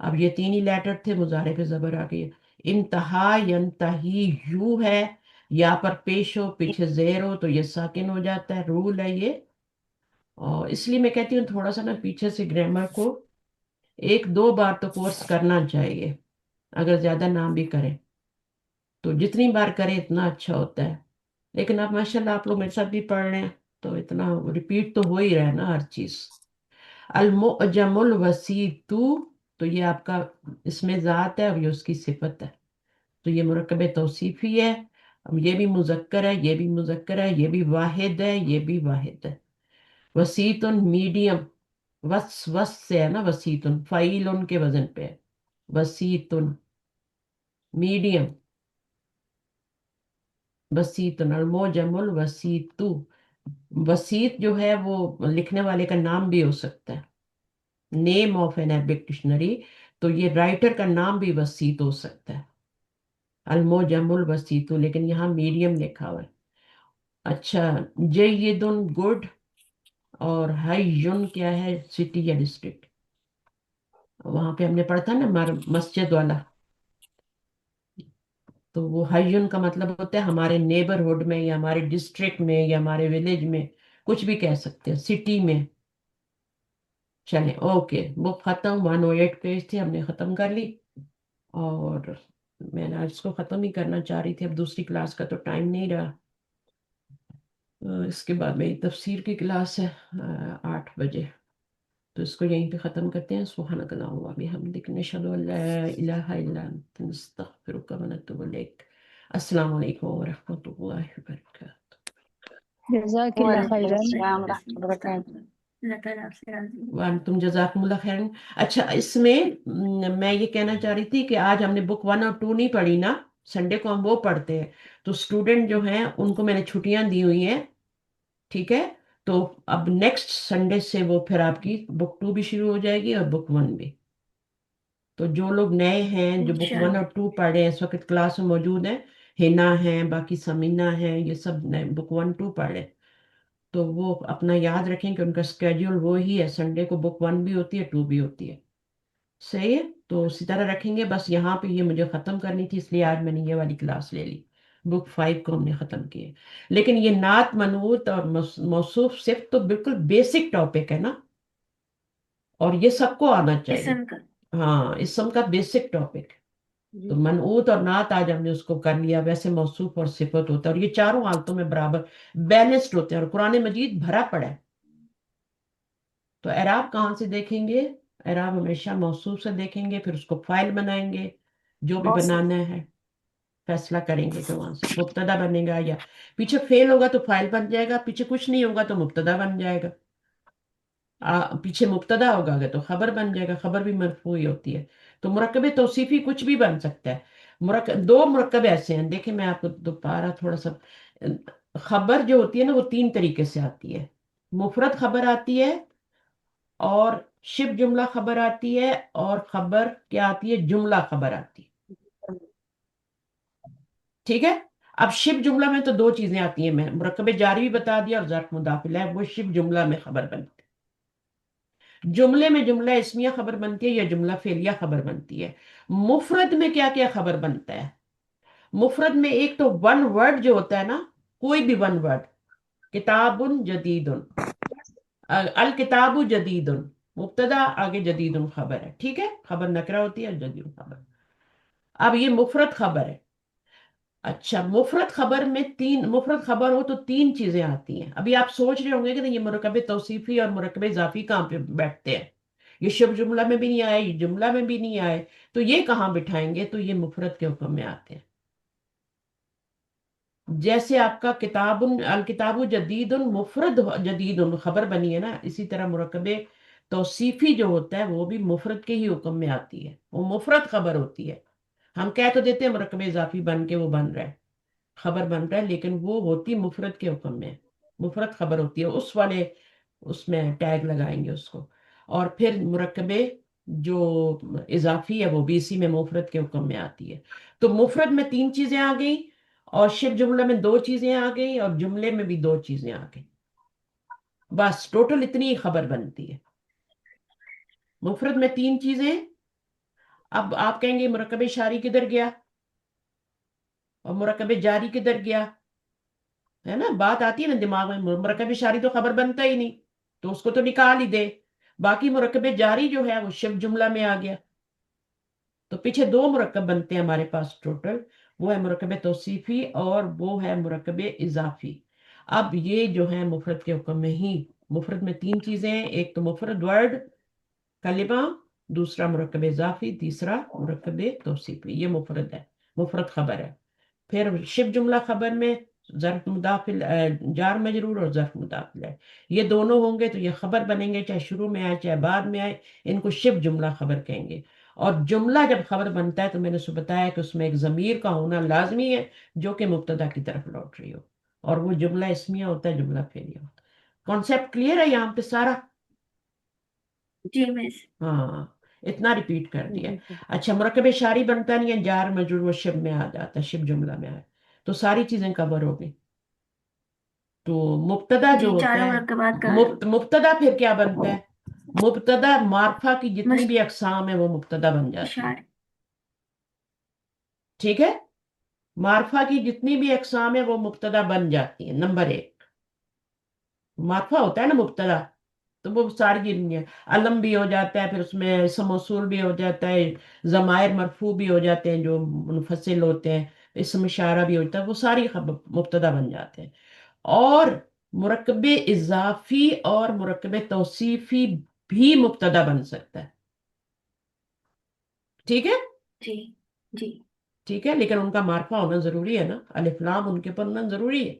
اب یہ تین ہی لیٹر تھے، مضارع پہ زبر آ گئی ہے۔ انتہا ینتہی یو ہے، یا پر پیش ہو پیچھے زیر ہو تو یہ ساکن ہو جاتا ہے، رول ہے یہ، اور اس لیے میں کہتی ہوں تھوڑا سا نا پیچھے سے گرامر کو ایک دو بار تو کورس کرنا چاہیے، اگر زیادہ نہ بھی کریں تو جتنی بار کریں اتنا اچھا ہوتا ہے، لیکن اب ماشاءاللہ آپ لوگ میرے ساتھ بھی پڑھ رہے ہیں تو اتنا ریپیٹ تو ہو ہی رہا ہے نا ہر چیز۔ المعجم الوسیط، تو یہ آپ کا اس میں ذات ہے اور یہ اس کی صفت ہے، تو یہ مرکب توصیفی ہے، اب یہ بھی مذکر ہے، یہ بھی مذکر ہے، یہ بھی واحد ہے، یہ بھی واحد ہے۔ وسیط میڈیم، وس سے ہے نا، وسیط فعیل کے وزن پہ ہے، وسیط میڈیم، وسیط المعجم الوسیط، وسیط جو ہے وہ لکھنے والے کا نام بھی ہو سکتا ہے، name of an Arabic dictionary, تو یہ رائٹر کا نام بھی وسیط ہو سکتا ہے، المعجم الوسیط، لیکن یہاں میڈیم لکھا ہوا ہے۔ اچھا، جیدن گڈ، اور حیون کیا ہے؟ سٹی یا ڈسٹرکٹ، وہاں پہ ہم نے پڑھا تھا نا مسجد والا، تو وہ حیون کا مطلب ہوتا ہے ہمارے نیبرہڈ میں یا ہمارے ڈسٹرکٹ میں یا ہمارے ولیج میں، کچھ بھی کہہ سکتے ہیں، سٹی میں۔ چلیں اوکے، بک ختم، 108 پیج تھے، ہم نے ختم کر لی، اور میں نے آج اس کو ختم ہی کرنا چاہ رہی تھی، اب دوسری کلاس کا تو ٹائم نہیں رہا، اس کے بعد میری تفسیر کی کلاس ہے 8 بجے، تو اس کو یہیں پہ ختم کرتے ہیں۔ سبحانک اللہم و بحمدک، نشہد ان لا الہ الا انت، نستغفرک و نتوب الیک۔ السلام علیکم ورحمۃ اللہ وبرکاتہ۔ جزاک اللہ وعلیکم خیرن۔ السلام ورحمۃ اللہ وبرکاتہ۔ اللہ تعالیٰ آپ سے راضی ہو۔ وانتم جزاکم اللہ خیر۔ اچھا، اس میں میں یہ کہنا چاہ رہی تھی کہ آج ہم نے بک 1 اور 2 نہیں پڑھی نا، سنڈے کو ہم وہ پڑھتے ہیں، تو اسٹوڈنٹ جو ہیں ان کو میں نے چھٹیاں دی ہوئی ہیں، ٹھیک ہے، تو اب نیکسٹ سنڈے سے وہ پھر آپ کی بک 2 بھی شروع ہو جائے گی اور بک 1 بھی. تو جو لوگ نئے ہیں جو بک 1 اور 2 پڑھ رہے ہیں اس وقت کلاس میں موجود ہیں، ہینا ہیں، باقی سمینا ہیں، یہ سب نئے بک 1 2 پڑھ رہے ہیں، تو وہ اپنا یاد رکھیں کہ ان کا اسکیڈول وہی ہے، سنڈے کو بک 1 بھی ہوتی ہے 2 بھی ہوتی ہے. صحیح ہے، تو اسی طرح رکھیں گے. بس یہاں پہ یہ مجھے ختم کرنی تھی، اس لیے آج میں نے یہ والی کلاس لے لی. بک 5 کو ہم نے ختم کی ہے. لیکن یہ نعت منعوت اور موصوف صفت تو بالکل بیسک ٹاپک ہے نا، اور یہ سب کو آنا چاہیے. اسم کا ہاں، اسم کا بیسک ٹاپک. جی تو منعوت اور نعت آج ہم نے اس کو کر لیا. ویسے موصوف اور صفت ہوتا ہے، اور یہ چاروں حالتوں میں برابر بیلنسڈ ہوتے ہیں، اور قرآن مجید بھرا پڑا ہے. تو اعراب کہاں سے دیکھیں گے؟ اعراب ہمیشہ موصوف سے دیکھیں گے، پھر اس کو فائل بنائیں گے، جو بھی بنانا ہے فیصلہ کریں گے کہ وہاں سے مبتدا بنے گا، یا پیچھے فیل ہوگا تو فائل بن جائے گا، پیچھے کچھ نہیں ہوگا تو مبتدا بن جائے گا. پیچھے مبتدا ہوگا گا تو خبر بن جائے گا، خبر بھی مرفوع ہی ہوتی ہے. تو مرکب توصیفی کچھ بھی بن سکتا ہے. دو مرکب ایسے ہیں، دیکھیں میں آپ کو دوبارہ تھوڑا سا. خبر جو ہوتی ہے نا وہ 3 طریقے سے آتی ہے. مفرد خبر آتی ہے، اور شب جملہ خبر آتی ہے، اور خبر کیا آتی ہے؟ جملہ خبر آتی ہے. ٹھیک ہے. اب شب جملہ میں تو 2 چیزیں آتی ہیں، میں مرکب جاری بھی بتا دیا اور ظرف مداخل ہے، وہ شب جملہ میں خبر بنتی ہے. جملے میں جملہ اسمیہ خبر بنتی ہے یا جملہ فعلیہ خبر بنتی ہے. مفرد میں کیا کیا خبر بنتا ہے؟ مفرد میں ایک تو ون ورڈ جو ہوتا ہے نا، کوئی بھی ون ورڈ، کتاب جدید، الکتاب جدید، مبتدا آگے جدید خبر ہے. ٹھیک ہے، خبر نکرہ ہوتی ہے اور جدید خبر. اب یہ مفرد خبر ہے. اچھا، مفرد خبر میں مفرد خبر ہو تو 3 چیزیں آتی ہیں. ابھی آپ سوچ رہے ہوں گے کہ نہیں، یہ مرکب توصیفی اور مرکب اضافی کہاں پہ بیٹھتے ہیں؟ یہ شب جملہ میں بھی نہیں آئے، یہ جملہ میں بھی نہیں آئے، تو یہ کہاں بٹھائیں گے؟ تو یہ مفرد کے حکم میں آتے ہیں. جیسے آپ کا کتاب الکتاب جدید مفرد جدید خبر بنی ہے نا، اسی طرح مرکب توصیفی جو ہوتا ہے وہ بھی مفرد کے ہی حکم میں آتی ہے، وہ مفرد خبر ہوتی ہے. ہم کہہ تو دیتے ہیں مرکب اضافی بن کے وہ بن رہا ہے، خبر بن رہا ہے، لیکن وہ ہوتی مفرد کے حکم میں، مفرد خبر ہوتی ہے. اس والے اس میں ٹیگ لگائیں گے اس کو. اور پھر مرکب جو اضافی ہے وہ بھی اسی میں مفرد کے حکم میں آتی ہے. تو مفرد میں 3 چیزیں آ گئی، اور شب جملہ میں 2 چیزیں آ گئی، اور جملے میں بھی 2 چیزیں آ گئی. بس ٹوٹل اتنی ہی خبر بنتی ہے. مفرد میں 3 چیزیں. اب آپ کہیں گے مرکب اشاری کدھر گیا اور مرکب جاری کدھر گیا؟ ہے نا، بات آتی ہے نا دماغ میں، مرکب اشاری تو خبر بنتا ہی نہیں، تو اس کو تو نکال ہی دے. باقی مرکب جاری جو ہے وہ شب جملہ میں آ گیا. تو پیچھے 2 مرکب بنتے ہیں ہمارے پاس ٹوٹل، وہ ہے مرکب توصیفی اور وہ ہے مرکب اضافی. اب یہ جو ہے مفرد کے حکم میں ہی. مفرد میں 3 چیزیں ہیں، ایک تو مفرد ورڈ کلمہ، دوسرا مرکب اضافی، تیسرا مرکب توصیفی. یہ مفرد ہے، مفرد خبر ہے. پھر شب جملہ خبر میں ظرف مداخل جار مجرور اور ظرف مداخل ہے، یہ دونوں ہوں گے تو یہ خبر بنیں گے، چاہے شروع میں آئے چاہے بعد میں آئے، ان کو شب جملہ خبر کہیں گے. اور جملہ جب خبر بنتا ہے تو میں نے اسے بتایا کہ اس میں ایک ضمیر کا ہونا لازمی ہے جو کہ مبتدا کی طرف لوٹ رہی ہو، اور وہ جملہ اسمیہ ہوتا ہے، جملہ فعلیہ ہوتا ہے. کانسیپٹ کلیئر ہے یہاں پہ سارا؟ جی مس. ہاں، اتنا ریپیٹ کر دیا. جی جی اچھا، مرکب شاری بنتا نہیں ہے، جار مجرور وہ شب میں آ جاتا ہے، شب جملہ میں آئے تو ساری چیزیں کور ہو گئی. تو مبتدا جو جی ہوتا چاروں ہے، مرکبات کا مبتدا پھر کیا بنتا ہے؟ مبتدا معرفہ کی جتنی مش بھی اقسام ہے وہ مبتدا بن جاتی ہے. اشار. ٹھیک ہے، معرفہ کی جتنی بھی اقسام ہے وہ مبتدا بن جاتی ہے. نمبر 1 معرفہ ہوتا ہے نا مبتدا، تو وہ ساری چیزیں علم بھی ہو جاتا ہے، پھر اس میں اسم موصول بھی ہو جاتا ہے، ضمائر مرفوع بھی ہو جاتے ہیں جو منفصل ہوتے ہیں، اسم اشارہ بھی ہوتا ہے، وہ ساری مبتدا بن جاتے ہیں. اور مرکب اضافی اور مرکب توصیفی بھی مبتدا بن سکتا ہے. ٹھیک ہے. جی جی ٹھیک ہے، لیکن ان کا معرفہ ہونا ضروری ہے نا، الف لام ان کے پڑھنا ضروری ہے.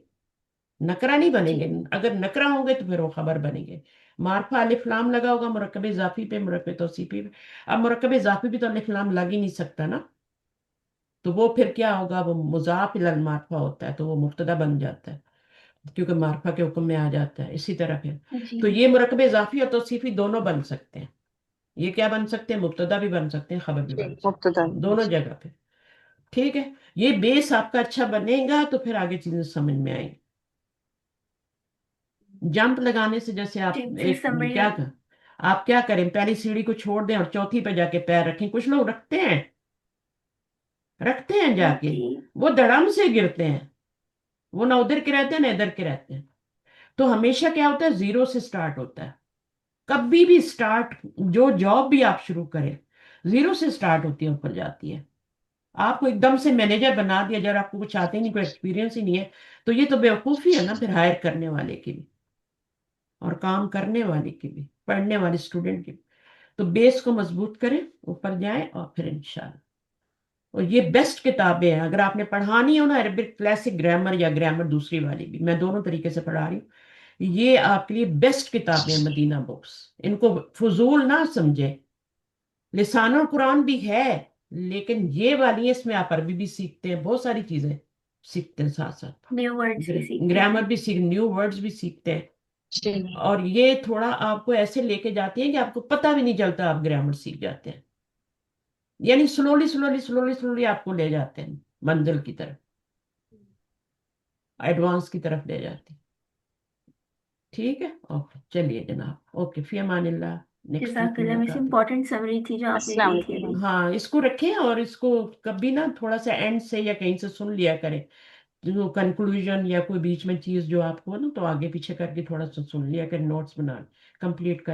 نکرہ نہیں بنیں جی گے، اگر نکرہ ہوں گے تو پھر وہ خبر بنیں گے. معرفہ الف لام لگا ہوگا مرکب اضافی پہ، مرکب توصیفی پہ. اب مرکب اضافی بھی تو الف لام لگ ہی نہیں سکتا نا، تو وہ پھر کیا ہوگا؟ وہ مضاف الی المعرفہ ہوتا ہے تو وہ مبتدا بن جاتا ہے. کیونکہ معرفہ کے حکم میں آ جاتا ہے. اسی طرح پھر جی تو یہ مرکب اضافی اور توصیفی دونوں بن سکتے ہیں. یہ کیا بن سکتے ہیں؟ مبتدا بھی بن سکتے ہیں، خبر بھی بن سکتے مبتدا ہیں، دونوں جگہ پہ. ٹھیک ہے، یہ بیس آپ کا اچھا بنے گا تو پھر آگے چیزیں سمجھ میں آئیں. جمپ لگانے سے جیسے آپ جی پھر ایک سمجھ کیا کر آپ کیا کریں، پہلی سیڑھی کو چھوڑ دیں اور چوتھی پہ جا کے پیر رکھیں. کچھ لوگ رکھتے ہیں جا کے، جی وہ دڑم سے گرتے ہیں، وہ نہ ادھر کے رہتے ہیں نہ ادھر کے رہتے ہیں. تو ہمیشہ کیا ہوتا ہے، زیرو سے سٹارٹ ہوتا ہے. کبھی بھی سٹارٹ، جو جاب بھی آپ شروع کریں زیرو سے سٹارٹ ہوتی ہے، اوپر جاتی ہے. آپ کو ایک دم سے مینیجر بنا دیا، اگر آپ کو کچھ آتے ہی نہیں، کوئی ایکسپیرینس ہی نہیں ہے، تو یہ تو بیوقوفی ہے نا پھر ہائر کرنے والے کی بھی اور کام کرنے والے کی بھی، پڑھنے والے اسٹوڈنٹ کی بھی. تو بیس کو مضبوط کریں، اوپر جائیں اور پھر انشاءاللہ. اور یہ بیسٹ کتابیں ہیں اگر آپ نے پڑھانی ہو نا، عربک کلاسک گرامر یا گرامر دوسری والی بھی، میں دونوں طریقے سے پڑھا رہی ہوں. یہ آپ کے لیے بیسٹ کتابیں ہیں مدینہ بکس. ان کو فضول نہ سمجھیں. لسان القرآن بھی ہے لیکن یہ والی ہے، اس میں آپ عربی بھی سیکھتے ہیں، بہت ساری چیزیں سیکھتے ہیں ساتھ ساتھ، نیو ورڈز بھی سیکھتے گرامر ہیں. بھی نیو ورڈز بھی سیکھتے ہیں. اور یہ تھوڑا آپ کو ایسے لے کے جاتی ہیں کہ آپ کو پتہ بھی نہیں چلتا آپ گرامر سیکھ جاتے ہیں. یعنی سلولی سلولی سلولی سلولی آپ کو لے جاتے ہیں منزل کی طرف، ایڈوانس کی طرف لے جاتے ہیں. ٹھیک ہے، اوکے چلیے جناب، اوکے فی امان اللہ. نیکسٹ ویک جزاک اللہ، مس ملاقات. امپورٹنٹ سمری تھی جو آپ نے السلام دی تھی ابھی. علیکم. ہاں اس کو رکھیں اور اس کو کبھی نا تھوڑا سا اینڈ سے یا کہیں سے سن لیا کریں، جو کنکلوژن یا کوئی بیچ میں چیز جو آپ کو نا، تو آگے پیچھے کر کے تھوڑا سا سن لیا کریں، نوٹس بنا کمپلیٹ کر